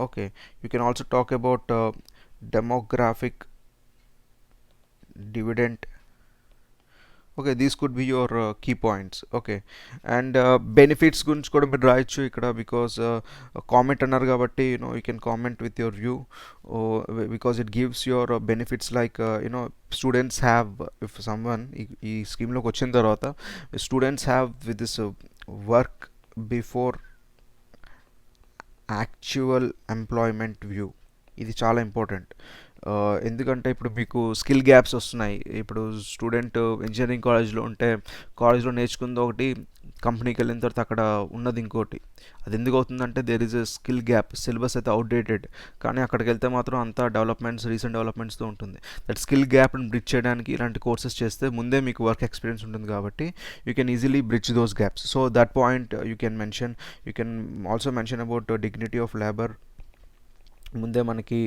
Okay, you can also talk about demographic dividend. Okay, these could be your key points. Okay, and benefits గురించి కూడా మీరు రాయొచ్చు ఇక్కడ, because comment అన్నారు కాబట్టి you can comment with your view, because it gives your benefits like students have, if someone ఈ స్కీమ్లోకి వచ్చిన తర్వాత students have with this work before actual employment view. ఇది చాలా ఇంపార్టెంట్. ఎందుకంటే ఇప్పుడు మీకు స్కిల్ గ్యాప్స్ వస్తున్నాయి. ఇప్పుడు స్టూడెంట్ ఇంజనీరింగ్ కాలేజ్లో ఉంటే కాలేజ్లో నేర్చుకుంది ఒకటి, కంపెనీకి వెళ్ళిన తర్వాత అక్కడ ఉన్నది ఇంకోటి. అది ఎందుకు అవుతుందంటే there is a skill gap. Syllabus అయితే అవుట్డేటెడ్, కానీ అక్కడికి వెళ్తే మాత్రం అంతా డెవలప్మెంట్స్, రీసెంట్ డెవలప్మెంట్స్తో ఉంటుంది. దట్ స్కిల్ గ్యాప్ని బ్రిడ్జ్ చేయడానికి ఇలాంటి కోర్సెస్ చేస్తే ముందే మీకు వర్క్ ఎక్స్పీరియన్స్ ఉంటుంది కాబట్టి you can easily bridge those gaps. So that point you can mention. You can also mention about dignity of labour. ముందే మనకి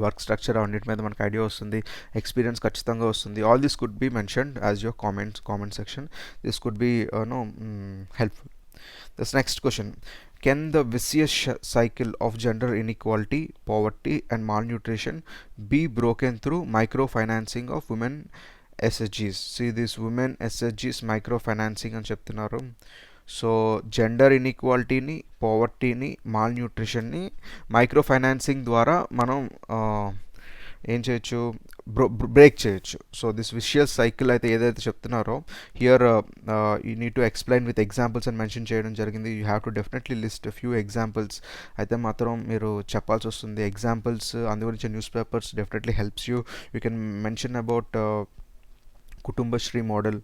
వర్క్ స్ట్రక్చర్ అన్నిటి మీద మనకి ఐడియా వస్తుంది, ఎక్స్పీరియన్స్ ఖచ్చితంగా వస్తుంది. All this could be mentioned as your comment section. This could be helpful. This next question, can the vicious cycle of gender inequality, poverty and malnutrition be broken through microfinancing of women SHGs? See, this women SHGs microfinancing అని చెప్తున్నారు. So gender ఇన్ఈక్వాలిటీని, పావర్టీని, మాల్ న్యూట్రిషన్ని microfinancing ద్వారా మనం ఏం చేయొచ్చు, బ్రేక్ చేయొచ్చు. సో దిస్ విషియస్ సైకిల్ అయితే ఏదైతే చెప్తున్నారో here you need to explain with examples అని మెన్షన్ చేయడం జరిగింది. You have to definitely list few examples అయితే మాత్రం మీరు చెప్పాల్సి వస్తుంది. ఎగ్జాంపుల్స్ అందు గురించి news papers definitely helps you. You can mention about Kudumbashree model,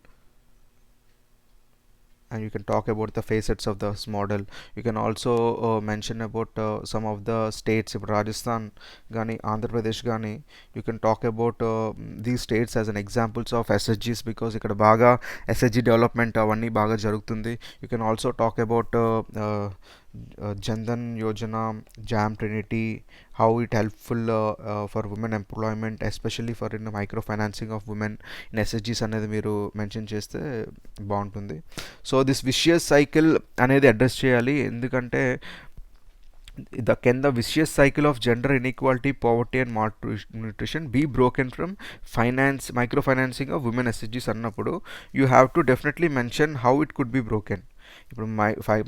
and you can talk about the facets of this model. You can also mention about some of the states, if Rajasthan gani, Andhra Pradesh gani, you can talk about these states as an examples of SSGs, because ikkada baga SSG development avanni baga jarugutundi. You can also talk about Jandan Yojana, Jam Trinity, how it helpful for women employment, especially for in the microfinancing of women in SSGs అనేది మీరు mention చేస్తే బాగుంటుంది. So this vicious cycle అనేది address చేయాలి. ఎందుకంటే the vicious cycle of gender inequality, poverty and malnutrition be broken from microfinancing of women SSGs అన్నప్పుడు you have to definitely mention how it could be broken. ఇప్పుడు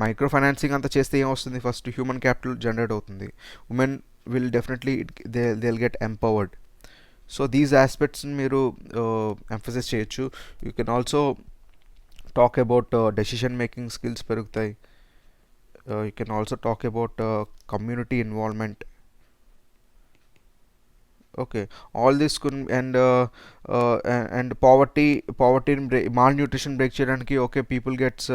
microfinancing అంతా చేస్తే ఏమొస్తుంది, first human capital generate అవుతుంది, women will definitely they will get empowered. So these ఆస్పెక్ట్స్ని మీరు emphasize చేయొచ్చు. You can also talk about decision making skills పెరుగుతాయి. You can also talk about community involvement. Okay, all this could and poverty malnutrition break cheyadaniki, okay, people gets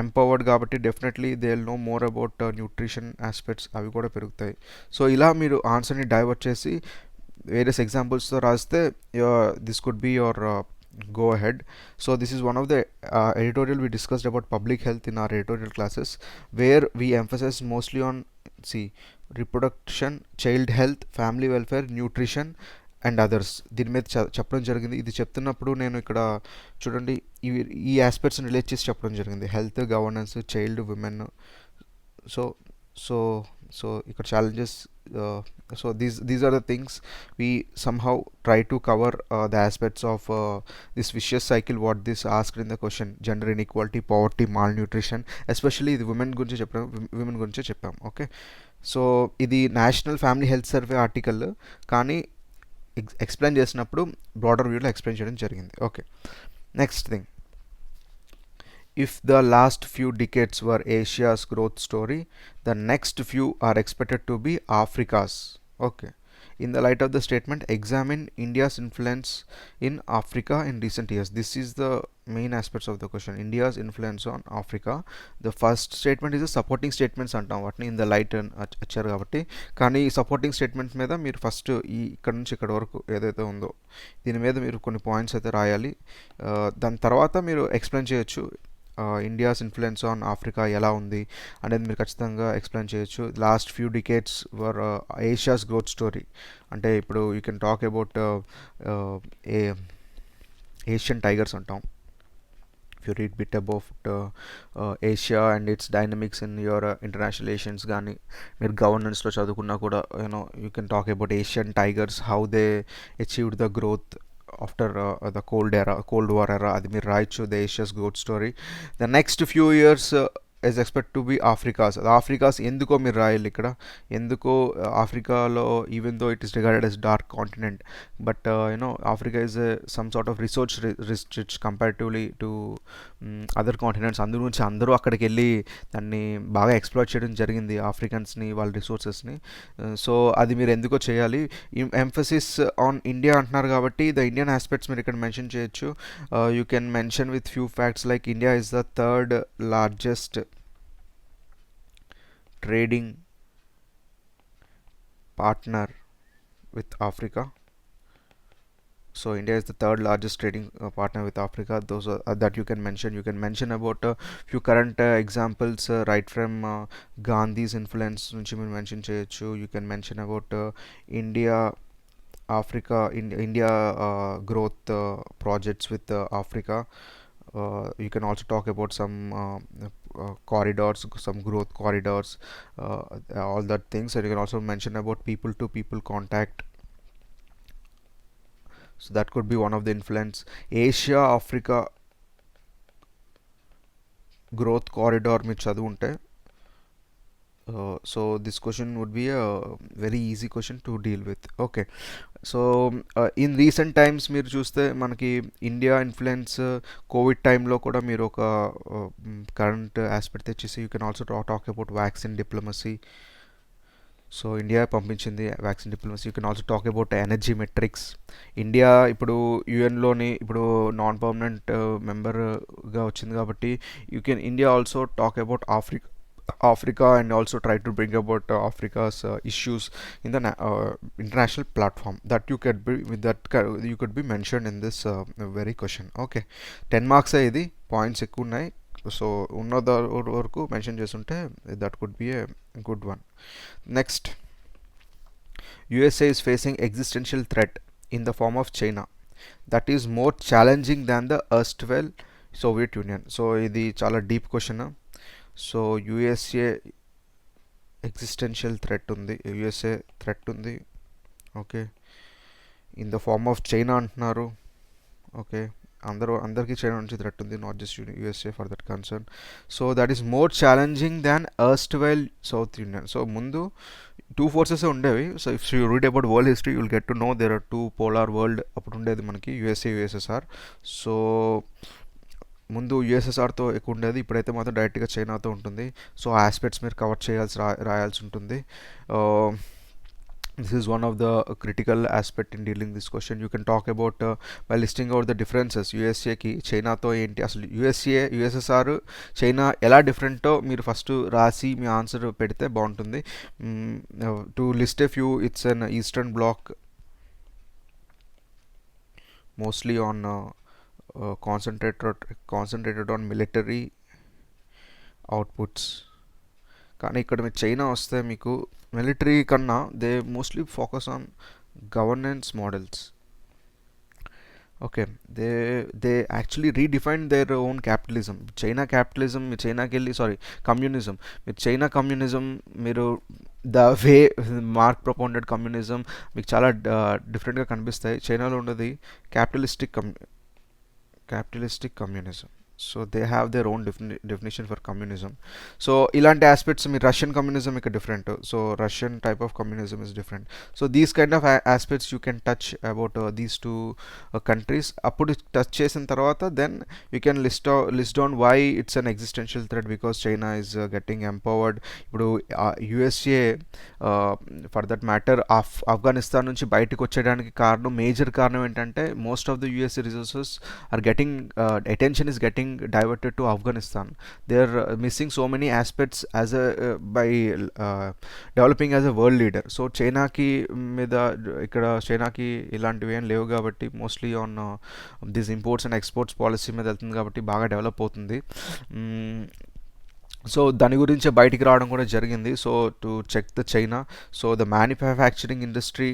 empowered కాబట్టి definitely they will know more about nutrition aspects, అవి కూడా పెరుగుతాయి. So ఇలా మీరు ఆన్సర్ని divert చేసి various ఎగ్జాంపుల్స్తో రాస్తే this could be your go ahead. So this is one of the editorial we discussed about public health in our editorial classes, where we emphasize mostly on reproduction, child health, family welfare, nutrition and others. దీని మీద చెప్పడం జరిగింది. ఇది చెప్తున్నప్పుడు నేను ఇక్కడ చూడండి ఈ ఆస్పెక్ట్స్ని రిలేట్ చేసి చెప్పడం జరిగింది, health, governance, child, women. So so so ఇక్కడ challenges. So these are the things we somehow try to cover, the aspects of this vicious cycle what this asked in the question, gender inequality, poverty, malnutrition, especially the women గురించి చెప్పాం. Okay, so ఇది national family health survey article, కానీ explain చేసినప్పుడు broader వ్యూలో explain చేయడం జరిగింది. Okay, next thing, if the last few decades were Asia's growth story, the next few are expected to be Africa's. Okay. In the light of the statement, examine India's influence in Africa in recent years. This is the main aspects of the question. India's influence on Africa. The first statement is a supporting statements అంటాం వాటిని, in the light వచ్చారు కాబట్టి. కానీ ఈ supporting statement మీద మీరు first ఇక్కడ నుంచి ఇక్కడ వరకు ఏదైతే ఉందో దీని మీద మీరు కొన్ని పాయింట్స్ అయితే రాయాలి. దాని తర్వాత మీరు ఎక్స్ప్లెయిన్ చేయొచ్చు ఇండియాస్ ఇన్ఫ్లుయెన్స్ ఆన్ ఆఫ్రికా ఎలా ఉంది అనేది మీరు ఖచ్చితంగా ఎక్స్ప్లెయిన్ చేయొచ్చు. లాస్ట్ ఫ్యూ డికేట్స్ వర్ ఏషియాస్ గ్రోత్ స్టోరీ అంటే ఇప్పుడు you can talk about Asian tigers అంటాం. if you read bit about Asia and its dynamics in your international relations కానీ మీరు గవర్నెన్స్లో చదువుకున్నా కూడా you can talk about Asian tigers, how they achieved the growth after the cold war era. అది మీరు రాయొచ్చు, the Asia's growth story. The next few years is expected to be Africa's ఎందుకో మీరు రాయాలి ఇక్కడ. ఎందుకో ఆఫ్రికాలో even though it is regarded as dark continent, but Africa is some sort of resource rich comparatively to other continents. అందు నుంచి అందరూ అక్కడికి వెళ్ళి దాన్ని బాగా ఎక్స్ప్లోర్ చేయడం జరిగింది, ఆఫ్రికన్స్ని, వాళ్ళ రిసోర్సెస్ని. సో అది మీరు ఎందుకో చేయాలి. ఎంఫసిస్ ఆన్ ఇండియా అంటున్నారు కాబట్టి ద ఇండియన్ ఆస్పెక్ట్స్ మీరు ఇక్కడ మెన్షన్ చేయొచ్చు. You can mention with few facts like India is the third largest trading partner with Africa. So India is the third largest trading partner with Africa. Those are that you can mention. You can mention about a few current examples right from Gandhi's influence which you mention cheyochu. You can mention about India Africa India growth projects with Africa. You can also talk about some corridors, some growth corridors, all that things. And you can also mention about people to people contact. So that could be one of the influence. Asia Africa growth corridor మీరు చదువుంటే, so this question would be a very easy question to deal with. Okay, so in recent times మీరు చూస్తే మనకి India influence Covid టైంలో కూడా మీరు ఒక current aspect తెచ్చేసి you can also talk about vaccine diplomacy. So India పంపించింది vaccine diplomacy. You can also talk about energy metrics. India ఇప్పుడు యుఎన్లోని ఇప్పుడు నాన్ పర్మనెంట్ మెంబర్గా వచ్చింది కాబట్టి India also talk about Africa and also try to bring about Africa's issues in the international platform that you could be mentioned in this very question. Okay, 10 marks ఇది points ఎక్కువ ఉన్నాయి. So ఉన్న వరకు mention చేస్తుంటే that could B a good one. Next, USA is facing existential threat in the form of China that is more challenging than the erstwhile Soviet Union. So ఇది చాలా deep question. So USA existential threat ఉంది, USA threat ఉంది. Okay, in the form of China అంటున్నారు. Okay, అందరికీ China నుంచి threat ఉంది, not just USA for that concern. So that is more challenging than erstwhile south union. So ముందు two forces ఉండేవి. So if you read about world history you'll get to know there are two polar world. అప్పుడు ఉండేది మనకి USA, USSR. So ముందు యుఎస్ఎస్ఆర్తో ఎక్కువ ఉండేది, ఇప్పుడైతే మాత్రం డైరెక్ట్గా చైనాతో ఉంటుంది. సో ఆ ఆస్పెక్ట్స్ మీరు కవర్ రాయాల్సి ఉంటుంది. This is one of the critical aspect in dealing this question. You can talk about by listing out the differences. USA కి చైనాతో ఏంటి, అసలు యుఎస్ఎస్ఆర్ చైనా ఎలా డిఫరెంటో మీరు ఫస్ట్ రాసి మీ ఆన్సర్ పెడితే బాగుంటుంది. To list a few, it's an eastern bloc mostly on concentrated on military outputs. కానీ ఇక్కడ మీరు చైనా వస్తే మీకు మిలిటరీ కన్నా they mostly focus on governance models. Okay, they actually redefine their own capitalism. Capitalism మీరు చైనాకి వెళ్ళి కమ్యూనిజం, మీరు చైనా కమ్యూనిజం, మీరు the way Marx propounded communism మీకు చాలా డిఫరెంట్గా కనిపిస్తాయి. చైనాలో ఉన్నది capitalistic communism. So they have their own definition for communism. So ఇలాంటి ఆస్పెక్ట్స్, మీ రష్యన్ కమ్యూనిజం ఇక్కడ different. So Russian type of communism is different. So these kind of aspects you can touch about these two countries. అప్పుడు touch చేసిన తర్వాత then you can list down why it's an existential threat, because China is getting empowered. ఇప్పుడు USA for that matter Afghanistan నుంచి బయటకు వచ్చేయడానికి major కారణం ఏంటంటే most of the USA resources are getting attention is getting diverted to Afghanistan. They are missing so many aspects as by developing as a world leader. So చైనాకి మీద ఇక్కడ చైనాకి ఇలాంటివి ఏం లేవు కాబట్టి mostly on this imports and exports policy మీద వెళ్తుంది కాబట్టి బాగా డెవలప్ అవుతుంది. సో దాని గురించి బయటికి రావడం కూడా జరిగింది. So to check the China, so the manufacturing industry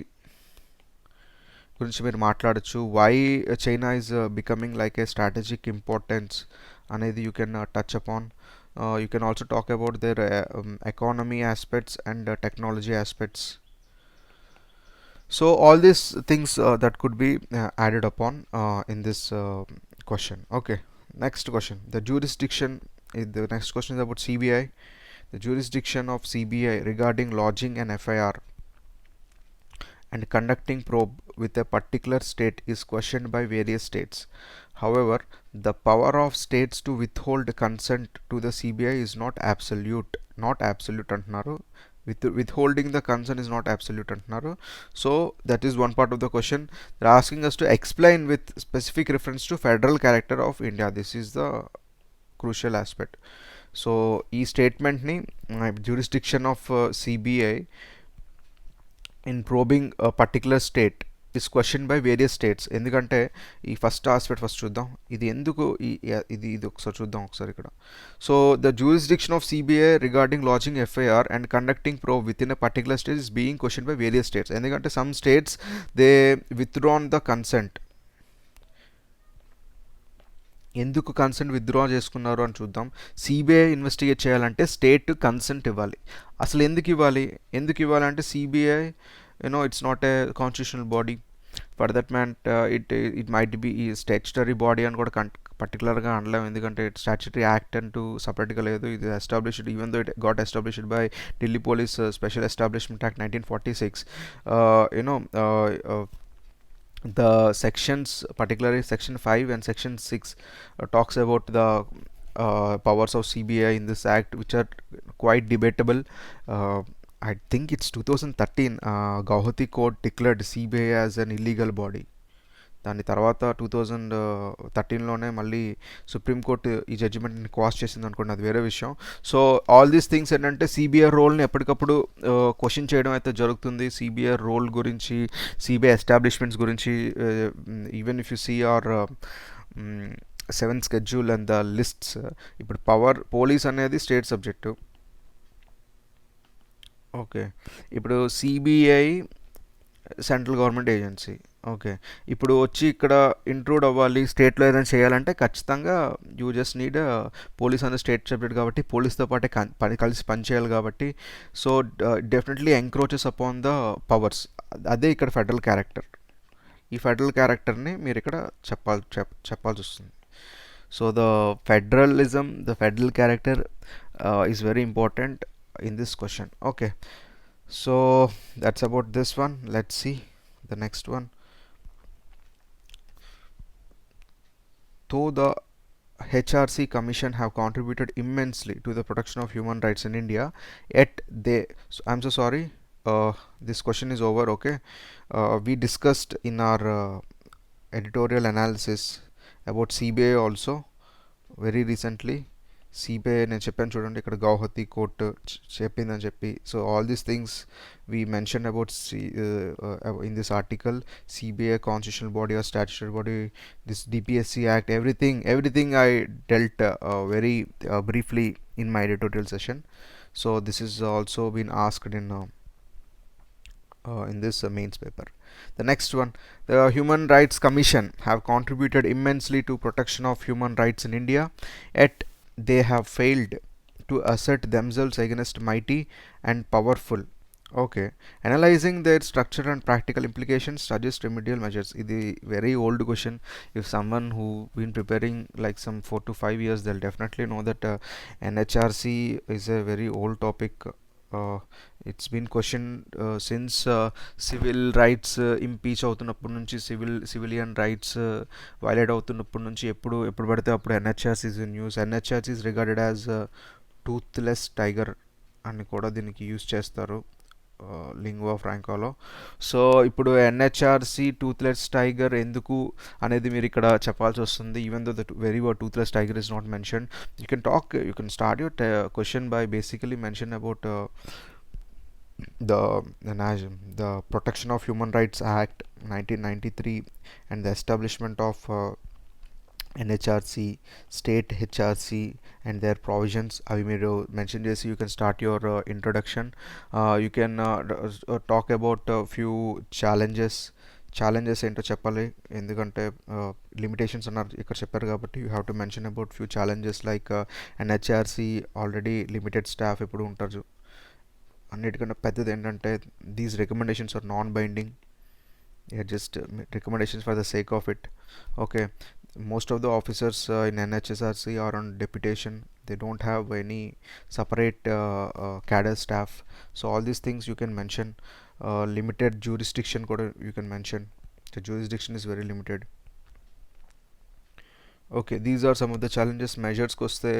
గురించి మీరు మాట్లాడచ్చు. Why China is becoming like a strategic importance అనేది you can touch upon. You can also talk about their economy aspects and technology aspects. So all these things that could be added upon in this question. Okay, next question. The next question is about CBI. The jurisdiction of CBI regarding lodging an FIR and conducting probe with a particular state is questioned by various states. However, the power of states to withhold consent to the CBI is not absolute antunaru. Withholding the consent is not absolute antunaru. So that is one part of the question. They're asking us to explain with specific reference to federal character of India. This is the crucial aspect. So ఈ statement ని jurisdiction of CBI in probing a particular state is questioned by various states. ఎందుకంటే ఈ first aspect first చూద్దాం, ఇది ఎందుకు ఇది ఒకసారి చూద్దాం ఒకసారి ఇక్కడ. So the jurisdiction of CBI regarding launching FIR and conducting probe within a particular state is being question by various states. ఎందుకంటే some states they withdrawn the consent. ఎందుకు కన్సెంట్ విత్డ్రా చేసుకున్నారు అని చూద్దాం. సిబిఐ ఇన్వెస్టిగేట్ చేయాలంటే state consent ఇవ్వాలి. అసలు ఎందుకు ఇవ్వాలి అంటే CBI it's not a constitutional body. For that man it might be a statutory body అని కూడా పర్టికులర్గా అనలేము, ఎందుకంటే స్టాచ్యుటరీ యాక్ట్ అంటూ సపరేట్గా లేదు. ఇది established, even though it got established by Delhi police special establishment act 1946. You know the sections, particularly section 5 and section 6, talks about the powers of CBI in this act, which are quite debatable. I think it's 2013 Guwahati court declared CBI as an illegal body. దాని తర్వాత 2013లోనే మళ్ళీ supreme court ఈ జడ్జిమెంట్ని quash చేసింది అనుకోండి, అది వేరే విషయం. So all these things ఏంటంటే సిబిఐ రోల్ని ఎప్పటికప్పుడు క్వశ్చన్ చేయడం అయితే జరుగుతుంది. సిబిఐ రోల్ గురించి, సిబిఐ ఎస్టాబ్లిష్మెంట్స్ గురించి, even if you see our seventh schedule and the lists. ఇప్పుడు పోలీస్ అనేది స్టేట్ సబ్జెక్టు. ఓకే, ఇప్పుడు CBI central government agency. Okay, ఇప్పుడు వచ్చి ఇక్కడ ఇంట్రూడ్ అవ్వాలి, స్టేట్లో ఏదైనా చేయాలంటే ఖచ్చితంగా యూ జస్ట్ నీడ్ పోలీస్ అనే స్టేట్ సబ్జెక్ట్ కాబట్టి పోలీస్తో పాటే కలిసి పనిచేయాలి కాబట్టి. So definitely encroaches upon the powers. అదే ఇక్కడ ఫెడరల్ క్యారెక్టర్. ఈ ఫెడరల్ క్యారెక్టర్ని మీరు ఇక్కడ చెప్పాల్సి వస్తుంది. So the federal character is very important in this question. Okay, so that's about this one. Let's see the next one. Though the HRC Commission have contributed immensely to the protection of human rights in India, yet I'm so sorry, this question is over. Okay, we discussed in our editorial analysis about CBI also very recently. CBI నేను చెప్పాను చూడండి, ఇక్కడ Guwahati court చెప్పిందని చెప్పి. So all these things we mention about in this article. CBI constitutional body or statutory body, this DPSC act, everything I dealt very briefly in my editorial session. So this is also been asked in this mains paper. The next one, the Human Rights Commission have contributed immensely to protection of human rights in India, yet they have failed to assert themselves against mighty and powerful. Okay, analyzing their structure and practical implications suggest remedial measures. This is very old question. If someone who been preparing like some 4 to 5 years, they'll definitely know that NHRC is a very old topic. It's been questioned since civil rights impeach అవుతున్నప్పటి నుంచి, civilian rights violate అవుతున్నప్పటి నుంచి ఎప్పుడు పడితే అప్పుడు NHRC is news. NHRC is regarded as toothless tiger అని కూడా దీనికి యూజ్ చేస్తారు లింగ్వా ఫ్రాంకాలో. సో ఇప్పుడు ఎన్హెచ్ఆర్సీ టూత్లెస్ టైగర్ ఎందుకు అనేది మీరు ఇక్కడ చెప్పాల్సి వస్తుంది. Even though the very word toothless tiger is not mention. You can start your question by basically mention about the Protection of Human Rights Act 1993 and the establishment of NHRC, state HRC and their provisions. అవి మీరు mention చేసి you can start your introduction. You can talk about few challenges ఏంటో చెప్పాలి, ఎందుకంటే limitations అన్నారు ఇక్కడ చెప్పారు కాబట్టి you have to mention about few challenges like NHRC already limited staff ఎప్పుడు ఉంటారు. అన్నిటికన్నా పెద్దది ఏంటంటే these recommendations are non binding, just recommendations for the sake of it. Okay, most of the officers in NHSRC are on deputation. They don't have any separate cadre staff. So all these things you can mention. Limited jurisdiction kuda you can mention. The jurisdiction is very limited. Okay, these are some of the challenges. Measures koste,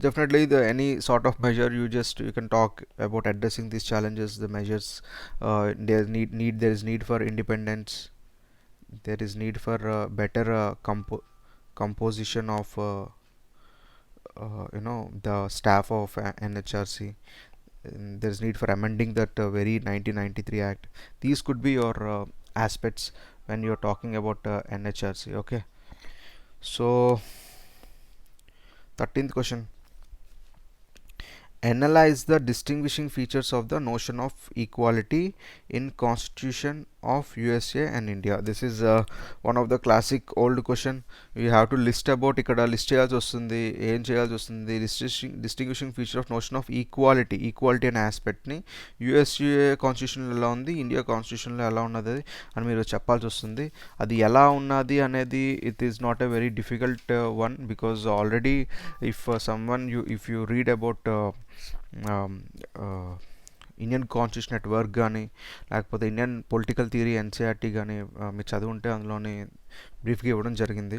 definitely any sort of measure you can talk about addressing these challenges. The measures, there is need for independence. There is need for better composition of the staff of NHRC. There is need for amending that very 1993 act. These could be your aspects when you're talking about NHRC. Okay, so 13th question, analyze the distinguishing features of the notion of equality in Constitution of USA and India. This is one of the classic old question. You have to list about ikkada list cheyalsi vastundi em cheyalsi vastundi distinguishing feature of notion of equality అనే aspect ని USA constitution ఎలా ఉంది, India constitution లో ఎలా ఉన్నది అని మీరు చెప్పాల్సి వస్తుంది. అది ఎలా ఉన్నది అనేది it is not a very difficult one, because already if you read about Indian constitution at work కానీ లేకపోతే ఇండియన్ పొలిటికల్ థియరీ ఎన్సీఆర్టీ కానీ మీరు చదువుంటే అందులోని బ్రీఫ్గా ఇవ్వడం జరిగింది.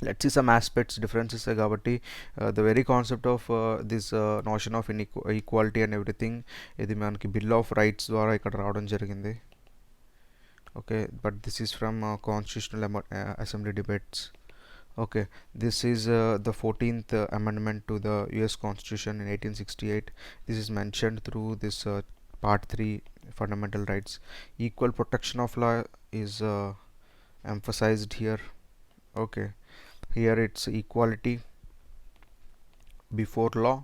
Let's see some aspects differences కాబట్టి the very concept of this notion of equality and everything ఇది మనకి బిల్ ఆఫ్ రైట్స్ ద్వారా ఇక్కడ రావడం జరిగింది. Okay, but this is from constitutional assembly debates. Okay, this is the 14th amendment to the US Constitution in 1868. This is mentioned through this part 3 fundamental rights. Equal protection of law is emphasized here. Okay, here it's equality before law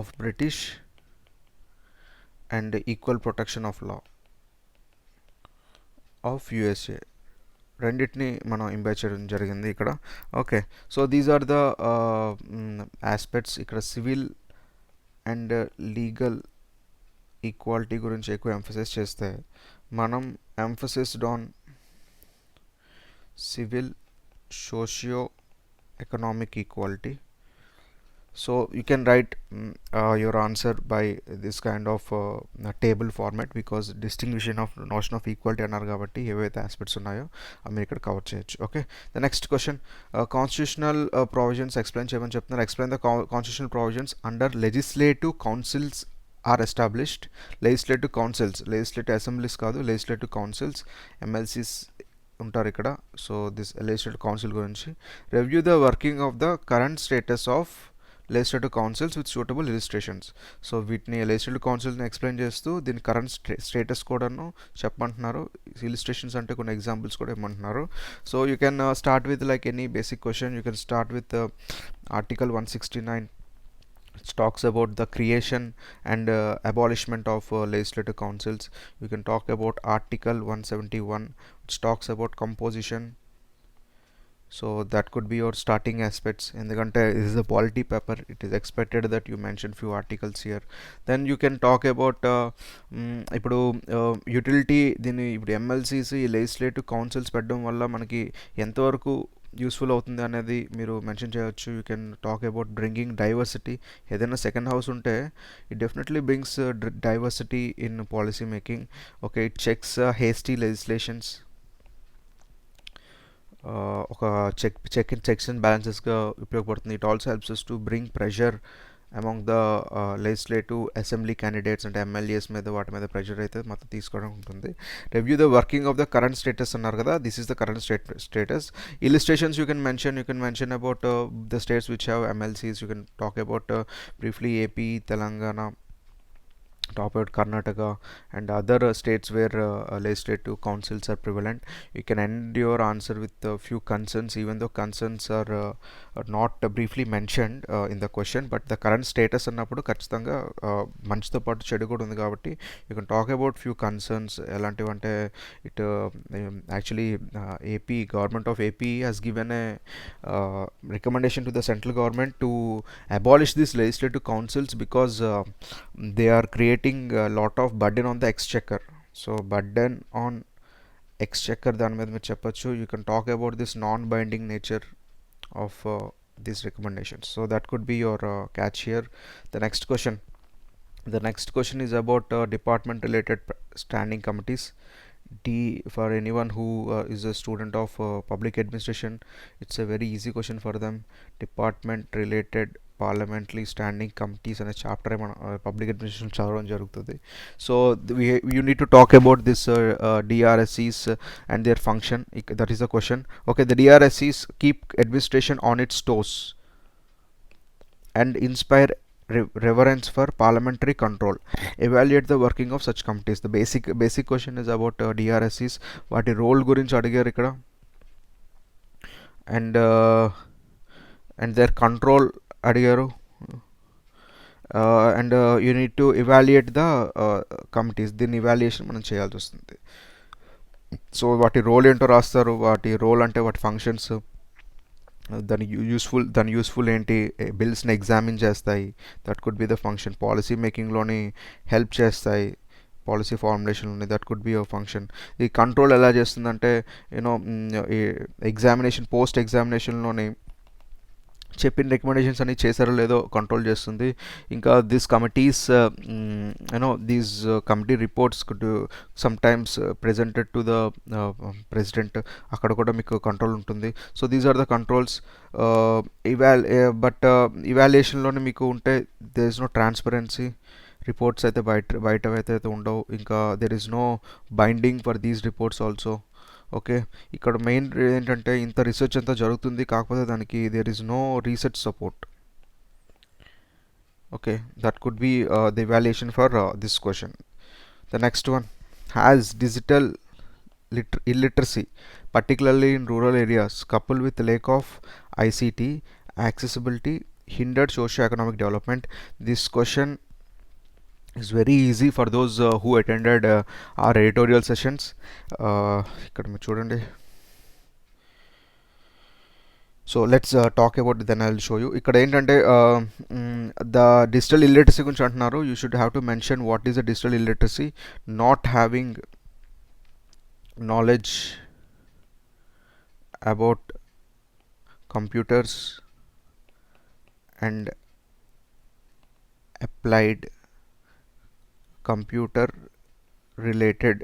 of British and equal protection of law of USA. రెండింటిని మనం imbibe చేయడం జరిగింది ఇక్కడ. Okay, so these are the aspects. ఇక్కడ civil and legal equality గురించి ఎక్కువ emphasis చేస్తే మనం emphasised on civil socio economic equality. So you can write your answer by this kind of table format, because distinguishing of notion of equality అన్నారు కాబట్టి ఏవైతే aspects ఉన్నాయో అవి మీరు ఇక్కడ కవర్ చేయొచ్చు. Okay, the next question, constitutional provisions explain చేయమని చెప్తున్నారు. Explain the constitutional provisions under legislative councils are established. Legislative assemblies కాదు, లెజిస్లేటివ్ కౌన్సిల్స్, ఎమ్మెల్సీస్ ఉంటారు ఇక్కడ. సో దిస్ లెజిస్లేటివ్ కౌన్సిల్ గురించి review the working of the current status of legislative councils with suitable illustrations. సో వీటిని legislative councilని explain చేస్తూ దీని current status కూడాను చెప్పమంటున్నారు. ఇలిస్ట్రేషన్స్ అంటే కొన్ని ఎగ్జాంపుల్స్ కూడా ఇవ్వమంటున్నారు. So you can start with like any basic question. You can start with article 169, which talks about the creation and abolishment of legislative councils. You can talk about article 171, which talks about composition. So that could be your starting aspects. ఎందుకంటే this is a polity paper, it is expected that you mention few articles here. Then you can talk about ఇప్పుడు utility. దీన్ని ఇప్పుడు MLCs ఈ legislative councils పెట్టడం వల్ల మనకి ఎంతవరకు useful అవుతుంది అనేది మీరు మెన్షన్ చేయవచ్చు. You can talk about bringing diversity. ఏదైనా సెకండ్ హౌస్ ఉంటే it definitely brings diversity in policy making. Okay, it checks hasty legislations. ఒక చెక్స్ అండ్ బ్యాలెన్సెస్గా ఉపయోగపడుతుంది. It also helps us to bring pressure among the legislative assembly candidates అంటే MLAs మీద వాటి మీద pressure అయితే మొత్తం తీసుకోవడం ఉంటుంది. Review the working of the current status అన్నారు కదా, this is the current status. Illustrations you can mention about the states which have MLCs. You can talk about briefly AP, Telangana, talk about Karnataka and other states where legislative councils are prevalent. You can end your answer with a few concerns, even though concerns are not briefly mentioned in the question, but the current status అన్నప్పుడు ఖచ్చితంగా మంచితో పాటు చెడు కూడా ఉంది కాబట్టి you can talk about few concerns. ఎలాంటివంటే it actually AP government of AP has given a recommendation to the central government to abolish these legislative councils because they are creating a lot of burden on the exchequer. So burden on exchequer దాని మీద మీరు చెప్పొచ్చు. You can talk about this non-binding nature of these recommendations. So that could be your catch here. The next question is about department related standing committees. For anyone who is a student of public administration, it's a very easy question for them. Department related parliamentary standing committees అనే chapter మన public administration చదవడం జరుగుతుంది. So you need to talk about this DRSCs and their function. That is the question. Okay, the DRSCs keep administration on its toes and inspire reverence for parliamentary control. Evaluate the working of such committees. The basic question is about DRSCs. వాటి role గురించి అడిగారు ఇక్కడ, and their control అడిగారు. And you need to evaluate the committees. దీన్ని evaluation మనం చేయాల్సి వస్తుంది. So వాటి రోల్ ఏంటో రాస్తారు, వాటి రోల్ అంటే వాటి ఫంక్షన్స్, దాని యూస్ఫుల్ ఏంటి, బిల్స్ని ఎగ్జామిన్ చేస్తాయి, that could be the function. Policy మేకింగ్లోని హెల్ప్ చేస్తాయి, పాలసీ ఫార్ములేషన్లోని, that could be a function. ఈ కంట్రోల్ ఎలా చేస్తుందంటే యూనో ఈ ఎగ్జామినేషన్, పోస్ట్ ఎగ్జామినేషన్లోని చెప్పిన రికమెండేషన్స్ అన్ని చేశారో లేదో కంట్రోల్ చేస్తుంది. ఇంకా this committees these committee reports could sometimes presented to the president, అక్కడ కూడా మీకు కంట్రోల్ ఉంటుంది. So these are the controls. But ఇవాల్యుయేషన్లోనే మీకు ఉంటే there is no transparency, reports అయితే బయటవైతే ఉండవు. ఇంకా there is no binding for these reports also. Okay, ఇక్కడ మెయిన్ ఏంటంటే ఇంత రీసెర్చ్ అంతా జరుగుతుంది, కాకపోతే దానికి there is no research support. Okay, that could be the evaluation for this question. The next one, has digital illiteracy, particularly in rural areas, coupled with lack of ICT accessibility, hindered socio-economic development? This question is very easy for those who attended our editorial sessions. ఇక్కడ మీరు చూడండి. So let's talk about, then I will show you. ఇక్కడ ఏంటంటే the digital illiteracy గురించి అంటున్నారు. You should have to mention what is the digital illiteracy. Not having knowledge about computers and applied computer related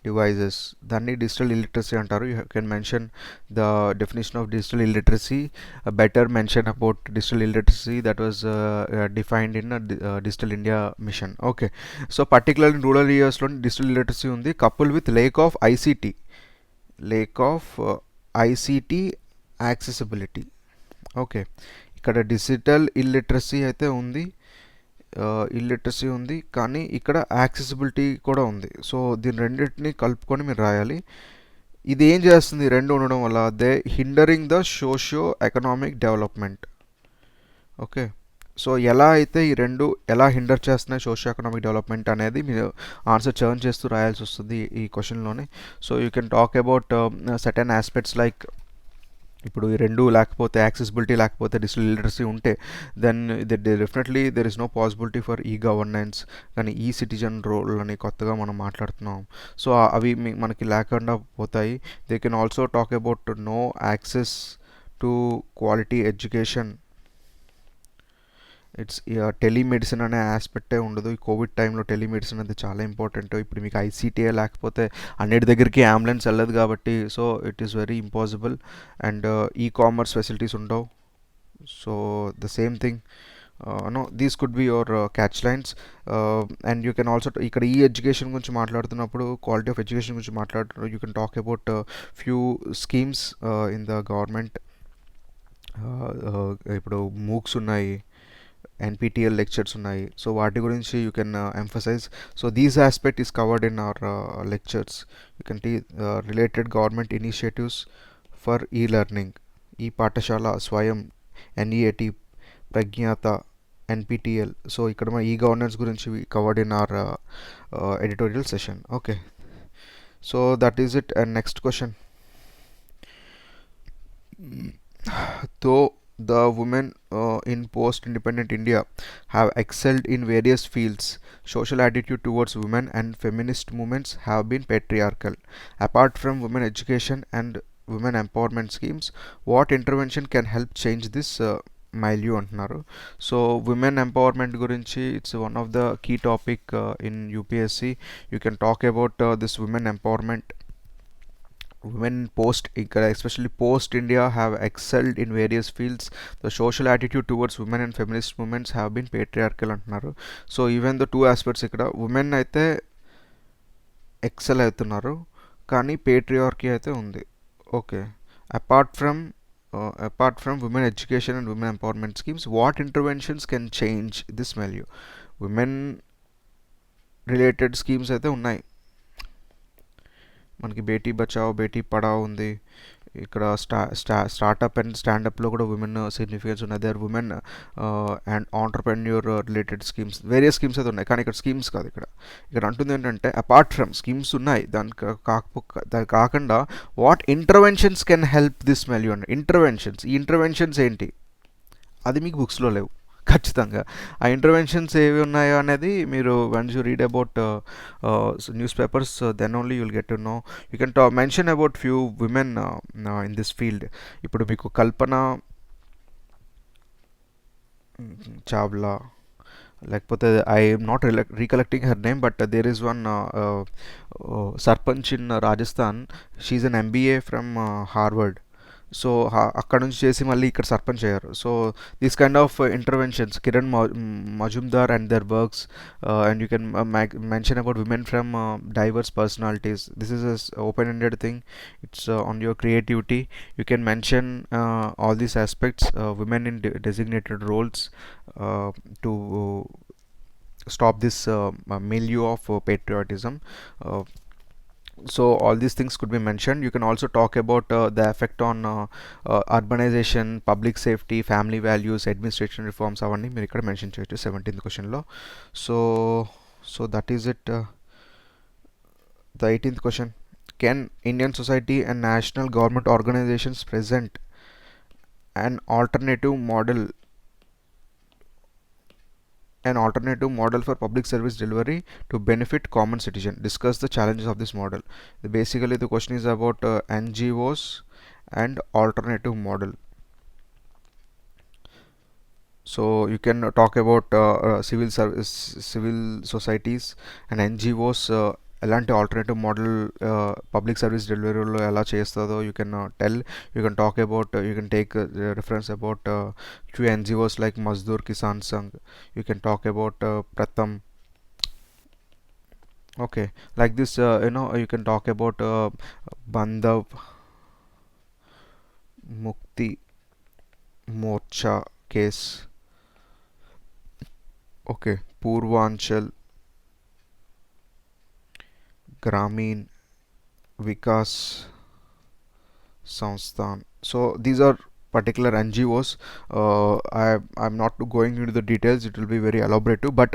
devices, దాన్ని digital illiteracy అంటారు. You can mention the definition of digital illiteracy, better mention about digital illiteracy that was defined in digital India mission. Okay, so particular in rural ఏరియాస్లో digital illiteracy ఉంది, couple with lake of ICT accessibility. Okay, ఇక్కడ digital illiteracy అయితే ఉంది, illiteracy ఉంది, కానీ ఇక్కడ accessibility కూడా ఉంది. సో దీని రెండింటిని కలుపుకొని మీరు రాయాలి. ఇది ఏం చేస్తుంది రెండు ఉండడం వల్ల? They hindering the socio economic development. Okay, so ఎలా అయితే ఈ రెండు ఎలా హిండర్ చేస్తున్నాయి సోషియో ఎకనామిక్ డెవలప్మెంట్ అనేది మీరు ఆన్సర్ చర్న్ చేస్తూ రాయాల్సి వస్తుంది ఈ క్వశ్చన్లోనే. So you can talk about certain aspects like, ఇప్పుడు ఈ రెండు లేకపోతే, యాక్సెసిబిలిటీ లేకపోతే, డిజిటల్ లిటరసీ ఉంటే, then definitely there is no possibility for e governance. కానీ ఈ సిటిజన్ రోల్ అని కొత్తగా మనం మాట్లాడుతున్నాం, సో అవి మనకి లేకుండా పోతాయి. They can also talk about no access to quality education. It's telemedicine అనే ఆస్పెక్టే ఉండదు. ఈ కోవిడ్ టైంలో టెలిమెడిసిన్ అనేది చాలా ఇంపార్టెంట్. ఇప్పుడు మీకు ఐసీటీఏ లేకపోతే అన్నిటి దగ్గరికి అంబులెన్స్ వెళ్ళదు కాబట్టి, so it is very impossible. And e commerce facilities ఉండవు. So the same thing, no these could be your catch lines. And you can also, ఇక్కడ ఈ ఎడ్యుకేషన్ గురించి మాట్లాడుతున్నప్పుడు, క్వాలిటీ ఆఫ్ ఎడ్యుకేషన్ గురించి మాట్లాడుతున్నప్పుడు, you can talk about few schemes in the government. ఇప్పుడు MOOCs ఉన్నాయి, NPTEL lectures ఉన్నాయి, so వాటి గురించి you can emphasise. So these aspect is covered in our lectures. You can related government initiatives for e learning, e Pathshala, స్వయం, NEAT, ప్రజ్ఞాత, NPTEL. So ఇక్కడ మన e governance గురించి covered in hour editorial session. Okay, so that is it. And next question, తో the women in post-independent India have excelled in various fields, social attitude towards women and feminist movements have been patriarchal. Apart from women education and women empowerment schemes, what intervention can help change this milieu అంటున్నారు. So women empowerment గురించి it's one of the key topic in UPSC. You can talk about this women empowerment. Women post, especially post India, have excelled in various fields. The social attitude towards women and feminist movements have been patriarchal అంటున్నారు. So even the two aspects, ఇక్కడ women అయితే XL అవుతున్నారు, కానీ patriarchy అయితే ఉంది. Okay, apart from women education and women empowerment schemes, what interventions can change this milieu? women related schemes అయితే ఉన్నాయి మనకి. బేటీ బచావ్, బేటీ పడావ్ ఉంది, ఇక్కడ స్టార్టప్ అండ్ స్టాండప్లో కూడా ఉమెన్ సిగ్నిఫికెన్స్ ఉన్నాయి. There women and entrepreneur related schemes, various schemes అయితే ఉన్నాయి, కానీ ఇక్కడ స్కీమ్స్ కాదు. ఇక్కడ ఇక్కడ అంటుంది ఏంటంటే అపార్ట్ ఫ్రమ్ స్కీమ్స్ ఉన్నాయి, దాని కాకుండా what interventions can help this milieu. Interventions, ఈ ఇంటర్వెన్షన్స్ ఏంటి అది మీకు బుక్స్లో లేవు ఖచ్చితంగా. ఆ ఇంటర్వెన్షన్స్ ఏవి ఉన్నాయో అనేది మీరు once you read about newspapers, then only you'll get to know. You can mention about few women in this field. ఇప్పుడు మీకు కల్పన చావ్లా, లేకపోతే I'm not recollecting her name, but there is one sarpanch in Rajasthan, she's an MBA from Harvard. So అక్కడ నుంచి చేసి మళ్ళీ ఇక్కడ సర్పంచ్ అయ్యారు. So these kind of interventions, Kiran Mazumdar and their works, and you can mention about women from divorce personalities. This is open ended thing, it's on your creativity. You can mention all these aspects, women in designated roles, to stop this milieu of patriotism. So all these things could be mentioned. You can also talk about the effect on urbanization, public safety, family values, administration reforms, అవన్నీ మీరు ఇక్కడ mention చేయొచ్చు 17th క్వశ్చన్లో. So that is it. The 18th question, can Indian society and national government organizations present an alternative model for public service delivery to benefit common citizen? Discuss the challenges of this model. Basically the question is about NGOs and alternative model. So you can talk about civil societies and NGOs, ఎలాంటి alternative model public service డెలివరీలో ఎలా చేస్తుందో you can tell. You can talk about, you can take reference about few NGOs like Mazdoor Kisan Sangh. You can talk about Pratham. Okay, like this, you can talk about Bandhav Mukti Morcha case. Okay, Purvanchal Gramin Vikas Sansthan. So these are particular NGOs. I'm not going into the details, it will be very elaborative, but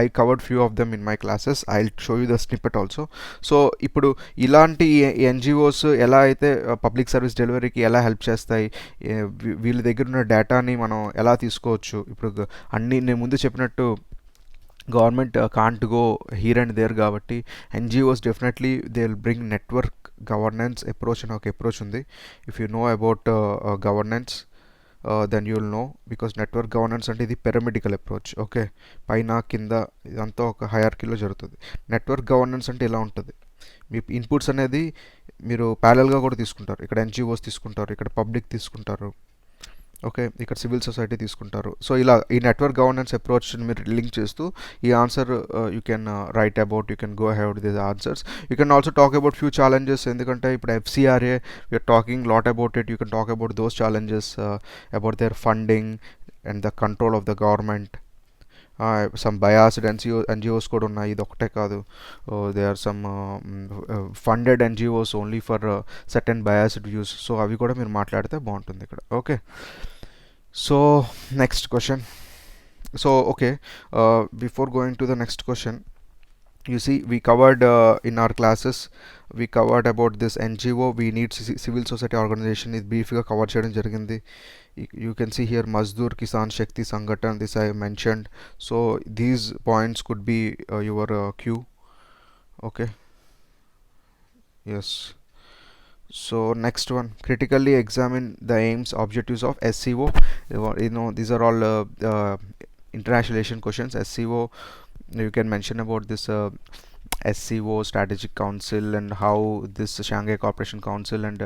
I covered few of them in my classes. I'll show you the snippet also. So ఇప్పుడు ఇలాంటి NGOs ఎలా అయితే public service డెలివరీకి ఎలా help చేస్తాయి, వీళ్ళ దగ్గర ఉన్న డేటాని మనం ఎలా తీసుకోవచ్చు. ఇప్పుడు అన్నీ నేను ముందు చెప్పినట్టు government can't go here and there కాబట్టి NGOs definitely they will bring network governance approach అని ఒక అప్రోచ్ ఉంది. If you know about governance then you will know, because network governance అంటే ఇది పిరమిడికల్ అప్రోచ్. ఓకే, పైన కింద ఇదంతా ఒక హయర్కీలో జరుగుతుంది. నెట్వర్క్ గవర్నెన్స్ అంటే ఇలా ఉంటుంది, మీ ఇన్పుట్స్ అనేది మీరు ప్యారల్గా కూడా తీసుకుంటారు. ఇక్కడ ఎన్జిఓస్ తీసుకుంటారు, ఇక్కడ పబ్లిక్ తీసుకుంటారు, ఓకే, ఇక్కడ సివిల్ సొసైటీ తీసుకుంటారు. సో ఇలా ఈ నెట్వర్క్ గవర్నెన్స్ అప్రోచ్ని మీరు లింక్ చేస్తూ ఈ answer you can write about, you can go ahead this answers. You can also talk about few challenges, ఎందుకంటే ఇప్పుడు FCRA we're talking lot about it. You can talk about those challenges, about their funding and the control of the government. Some biased NGOs కూడా ఉన్నాయి, ఇది ఒకటే కాదు. They are some funded NGOs only for certain biased views. So అవి కూడా మీరు మాట్లాడితే బాగుంటుంది ఇక్కడ. Okay, so next question. So okay, before going to the next question, you see we covered in our classes, we covered about this NGO, we need civil society organization, is brief ga cover cheyadam jarigindi. You can see here Mazdoor Kisan Shakti Sangathan, this I mentioned. So these points could be your cue. Okay, yes. So next one, critically examine the aims, objectives of SCO. These are all international relation questions. SCO, you can mention about this SCO Strategic Council and how this Shanghai Cooperation Council and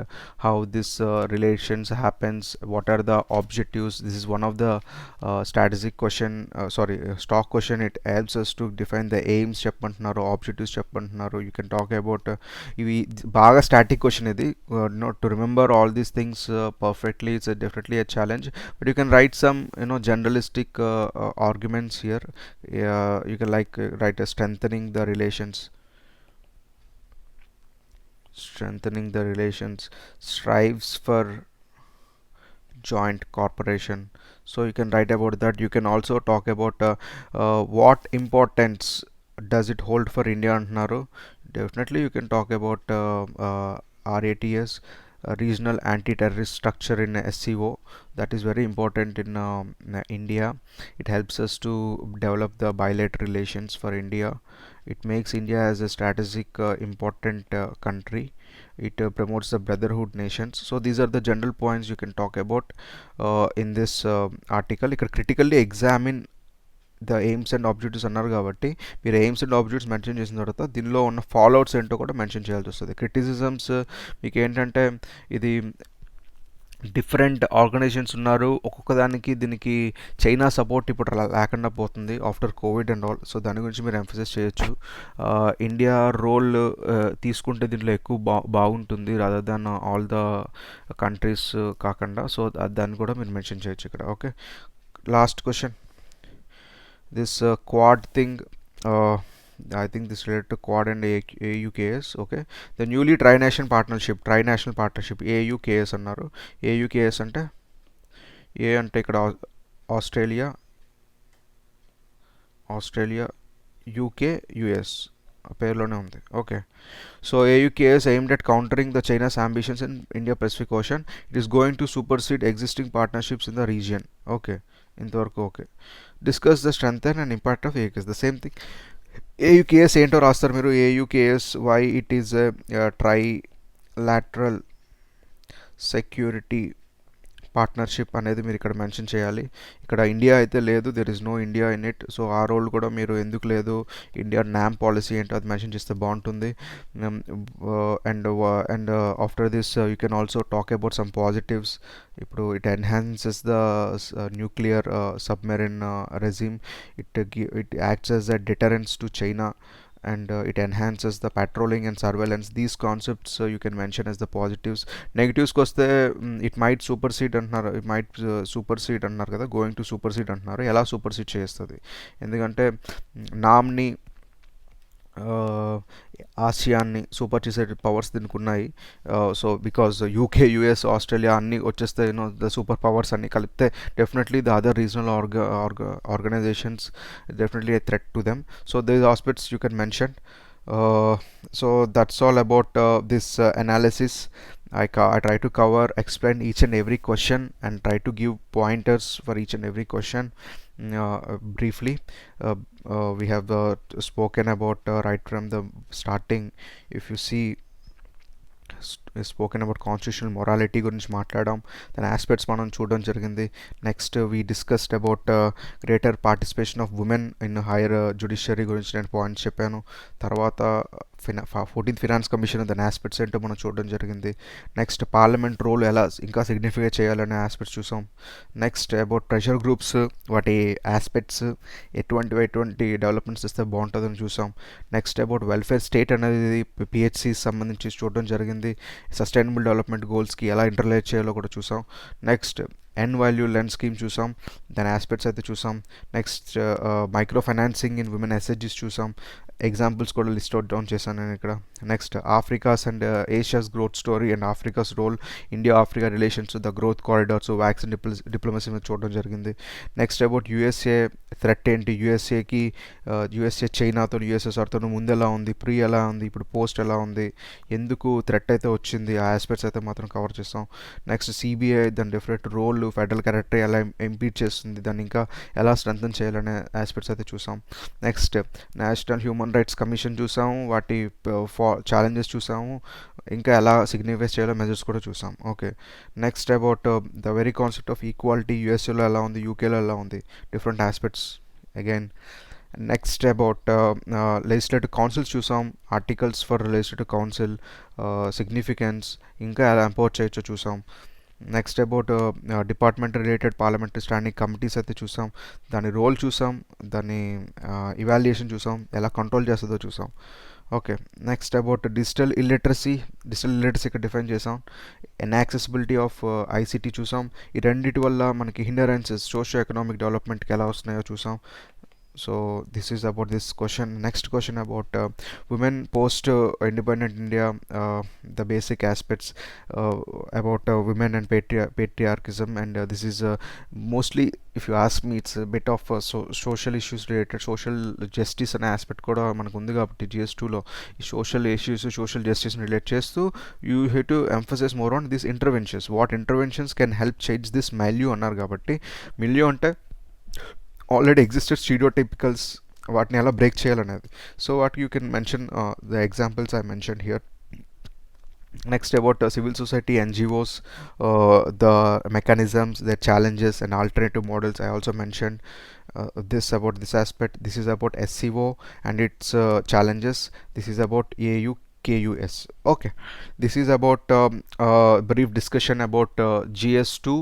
how this relations happens, what are the objectives. This is one of the strategic question, stock question. It helps us to define the aims cheppantunaru, objectives cheppantunaru. You can talk about ivi baga static question idi, not to remember all these things perfectly. It's definitely a challenge, but you can write some generalistic arguments here. You can write a strengthening the relations. strengthening the relations, strives for joint corporation. So you can write about that. You can also talk about what importance does it hold for India అంటున్నారు. Definitely you can talk about RATS, regional anti-terrorist structure in SCO. That is very important in India. It helps us to develop the bilateral relations for India. It makes India as a strategic important country. It promotes the brotherhood nations. So these are the general points you can talk about in this article. ఇక్కడ critically examine the aims and objectives అన్నారు కాబట్టి మీరు AIIMS and objectives mention చేసిన తర్వాత దీనిలో ఉన్న ఫాలోఅవుట్స్ ఏంటో కూడా మెన్షన్ చేయాల్సి వస్తుంది. క్రిటిసిజమ్స్ మీకు ఏంటంటే ఇది డిఫరెంట్ ఆర్గనైజేషన్స్ ఉన్నారు, ఒక్కొక్క దానికి దీనికి చైనా సపోర్ట్ ఇప్పుడు లేకుండా పోతుంది after Covid and all. So దాని గురించి మీరు ఎంఫసిస్ చేయొచ్చు. ఇండియా రోల్ తీసుకుంటే దీంట్లో ఎక్కువ బాగుంటుంది rather than all the countries కాకుండా. సో దాన్ని కూడా మీరు మెన్షన్ చేయొచ్చు ఇక్కడ. Okay, last question. This quad thing, I think this related to quad and AUKS. Okay, the newly trinational partnership AUKS అన్నారు. AUKS అంటే ఏ అంటే ఇక్కడ ఆస్ట్రేలియా యూకే యుఎస్ పేరులోనే ఉంది. Okay, so AUKS aimed at countering the China's ambitions in Indo-Pacific Ocean. It is going to supersede existing partnerships in the region. Okay, ఇంతవరకు okay. Discuss the strength and impact of AUKS. The same thing. AUKS ఏంటో రాస్తారు మీరు. AUKS why it is trilateral security partnership అనేది మీరు ఇక్కడ mention చేయాలి. ఇక్కడ India అయితే లేదు, there is no India in it. So ఆ రోల్ కూడా మీరు ఎందుకు లేదు, ఇండియా నామ్ పాలసీ ఏంటో అది మెన్షన్ చేస్తే బాగుంటుంది. And after this you can also talk about some positives. ఇప్పుడు it enhances the nuclear submarine regime. It acts as a deterrence to China, and it enhances the patrolling and surveillance. These concepts you can mention as the positives. Negatives koste it might supersede antaru, kada, going to supersede antaru. ela supersede chestadi endukante నామ్ని ఆసియాన్ని super చేసే powers దీనికి ఉన్నాయి. So because UK US Australia అన్నీ వచ్చేస్తే the super powers అన్నీ కలిపితే definitely the other regional organisations definitely a threat to them. So these aspects you can mention. So that's all about this analysis. I try to explain each and every question and try to give pointers for each and every question briefly. We have spoken about right from the starting. If you see, spoken about constitutional morality గురించి మాట్లాడడం, దాని aspects మనం చూడడం జరిగింది. Next we discussed about greater participation of women in higher judiciary గురించి నేను points చెప్పాను. తర్వాత 14th ఫినాన్స్ కమిషన్ దాని ఆస్పెక్ట్స్ ఏంటో మనం చూడడం జరిగింది. నెక్స్ట్ పార్లమెంట్ రోల్ ఎలా ఇంకా సిగ్నిఫికెంట్ చేయాలనే ఆస్పెక్ట్స్ చూసాం. నెక్స్ట్ అబౌట్ ప్రెషర్ గ్రూప్స్, వాటి ఆస్పెక్ట్స్, ఎటువంటి డెవలప్మెంట్స్ ఇస్తే బాగుంటుందని చూసాం. నెక్స్ట్ అబౌట్ వెల్ఫేర్ స్టేట్ అనేది PHC సంబంధించి చూడడం జరిగింది. సస్టైనబుల్ డెవలప్మెంట్ గోల్స్కి ఎలా ఇంటర్లేట్ చేయాలో కూడా చూసాం. Next N value lend scheme చూసాం, దాని ఆస్పెక్ట్స్ అయితే చూసాం. Next micro financing in women SHGs చూసాం. ఎగ్జాంపుల్స్ కూడా లిస్ట్ అవుట్ డౌన్ చేశాను నేను ఇక్కడ. Next Africa's and Asia's growth story and Africa's role, India Africa relations, the growth corridors, vaccine diplomacy మీద చూడడం జరిగింది. నెక్స్ట్ అబౌట్ USA థ్రెట్ ఏంటి, USA చైనాతో USSRతో ముందు ఎలా ఉంది, ప్రీ ఎలా ఉంది, ఇప్పుడు పోస్ట్ ఎలా ఉంది, ఎందుకు థ్రెట్ అయితే వచ్చింది, ఆ ఆస్పెక్ట్స్ అయితే మాత్రం కవర్ చేస్తాం. నెక్స్ట్ CBI దాని డిఫరెంట్ రోల్, ఫెడరల్ క్యారెక్టర్ ఎలా ఇంపీడ్ చేస్తుంది, దాన్ని ఇంకా ఎలా స్ట్రెంథన్ చేయాలనే ఆస్పెక్ట్స్ అయితే చూసాం. Next national human rights commission చూసాము, వాటి ఛాలెంజెస్ చూసాము, ఇంకా ఎలా సిగ్నిఫై చేయాలో మెజర్స్ కూడా చూసాం. Okay, next about the very concept of equality USAలో ఎలా ఉంది, UKలో ఎలా ఉంది, different aspects again. Next about legislative councils చూసాం, articles for legislative council significance, ఇంకా ఎలా ఎంపవర్ చేయొచ్చో చూసాం. Next about department related parliamentary standing committees అయితే చూసాం, దాని రోల్ చూసాం, దాని ఇవాల్యుయేషన్ చూసాం, ఎలా కంట్రోల్ చేస్తుందో చూసాం. Okay, next about digital illiteracy ఇక్కడ డిఫైన్ చేసాం. యాక్సెసిబిలిటీ ఆఫ్ ICT చూసాం. ఈ రెండింటి వల్ల మనకి హిండరెన్సెస్ సోషియో ఎకనామిక్ డెవలప్మెంట్కి ఎలా వస్తున్నాయో చూసాం. So this is about this question. Next question about women post independent India, the basic aspects uh, about women and patriarchism, and this is mostly, if you ask me, it's a bit of social issues related, social justice అనే aspect కూడా మనకు ఉంది కాబట్టి GS2లో ఈ social issues, social justice relate చేస్తూ you have to emphasize more on these interventions. What interventions can help change this milieu అన్నారు కాబట్టి milieu అంటే ఆల్రెడీ ఎగ్జిస్టెడ్ స్టీరియోటైపికల్స్ వాటిని ఎలా బ్రేక్ చేయాలనేది. So what you can mention the examples I mention here. Next about civil society NGOs, the mechanisms, their challenges and alternative models I also mentioned. This about this aspect. This is about SCO and its challenges. This is about AU KUS. Okay, this is about brief discussion about GS2.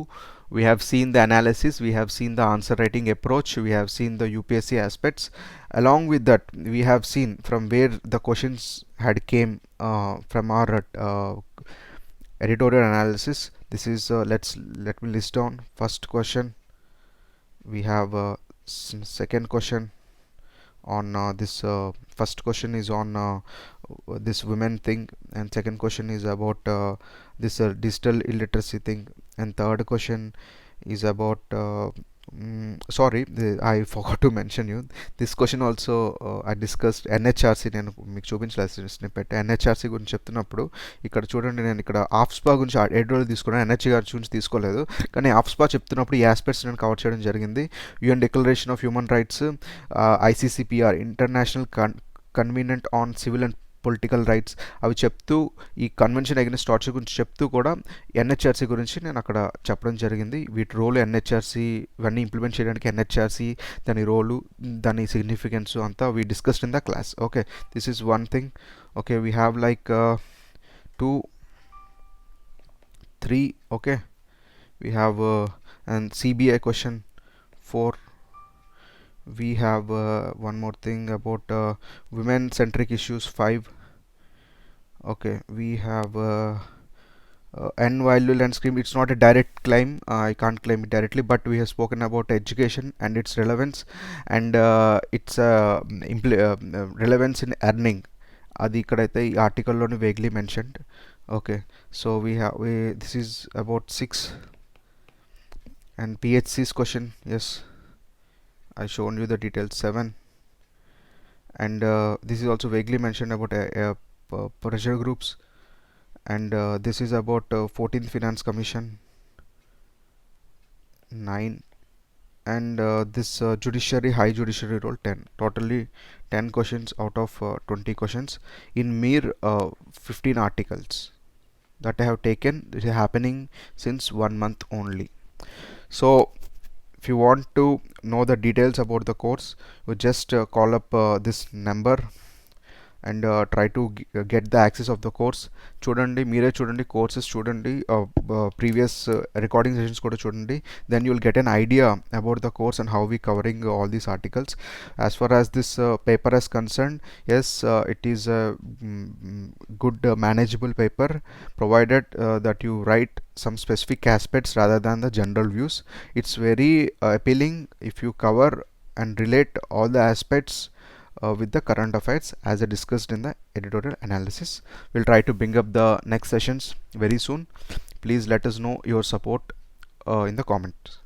We have seen the analysis, we have seen the answer writing approach, we have seen the UPSC aspects. Along with that, we have seen from where the questions had came from our editorial analysis. This is let me list down. First question, we have second question on this first question is on this women thing, and second question is about this digital illiteracy thing, and third question is about sorry, I forgot to mention you this question also. I discussed NHRC, నేను మీకు చూపించలేదు snippet. NHRC గురించి చెప్తున్నప్పుడు ఇక్కడ చూడండి, నేను ఇక్కడ ఆఫ్స్పా గురించి ఎడిటోరియల్ తీసుకున్నాను, NHRC గురించి తీసుకోలేదు. కానీ ఆఫ్స్పా చెప్తున్నప్పుడు ఈ ఆస్పెక్ట్స్ నేను కవర్ చేయడం జరిగింది. UN declaration of human rights, ICCPR international convenient on civil and political rights, అవి చెప్తూ ఈ కన్వెన్షన్ అగైనెస్ట్ టార్చర్ గురించి చెప్తూ కూడా ఎన్హెచ్ఆర్సీ గురించి నేను అక్కడ చెప్పడం జరిగింది. వీటి రోలు ఎన్హెచ్ఆర్సీ, ఇవన్నీ ఇంప్లిమెంట్ చేయడానికి ఎన్హెచ్ఆర్సీ, దాని రోలు, దాని సిగ్నిఫికెన్స్ అంతా we discussed in the class. Okay, this is one thing. Okay, we have like 2 3. okay, we have and CBI question 4. We have one more thing about women centric issues 5. Okay, we have N value land scheme. It's not a direct claim, I can't claim it directly, but we have spoken about education and its relevance, and its relevance in earning. అది ఇక్కడైతే ఈ ఆర్టికల్లోనే vaguely mentioned. Okay, so this is about 6. And PHC's question, yes, I shown you the details 7. And this is also vaguely mentioned about pressure groups, and this is about 14th Finance Commission 9. And this judiciary, high judiciary role 10. Totally 10 questions out of 20 questions in mere 15 articles that I have taken. It is happening since 1 month only. So if you want to know the details about the course, you just call up this number and try to get the access of the course. చూడండి, మీరే చూడండి, courses చూడండి, previous recording sessions కూడా చూడండి. then you will get an idea about the course and how we covering all these articles. As far as this paper is concerned, yes, it is a good manageable paper, provided that you write some specific aspects rather than the general views. It's very appealing if you cover and relate all the aspects with the current affairs as I discussed in the editorial analysis. We'll try to bring up the next sessions very soon. Please let us know your support in the comments.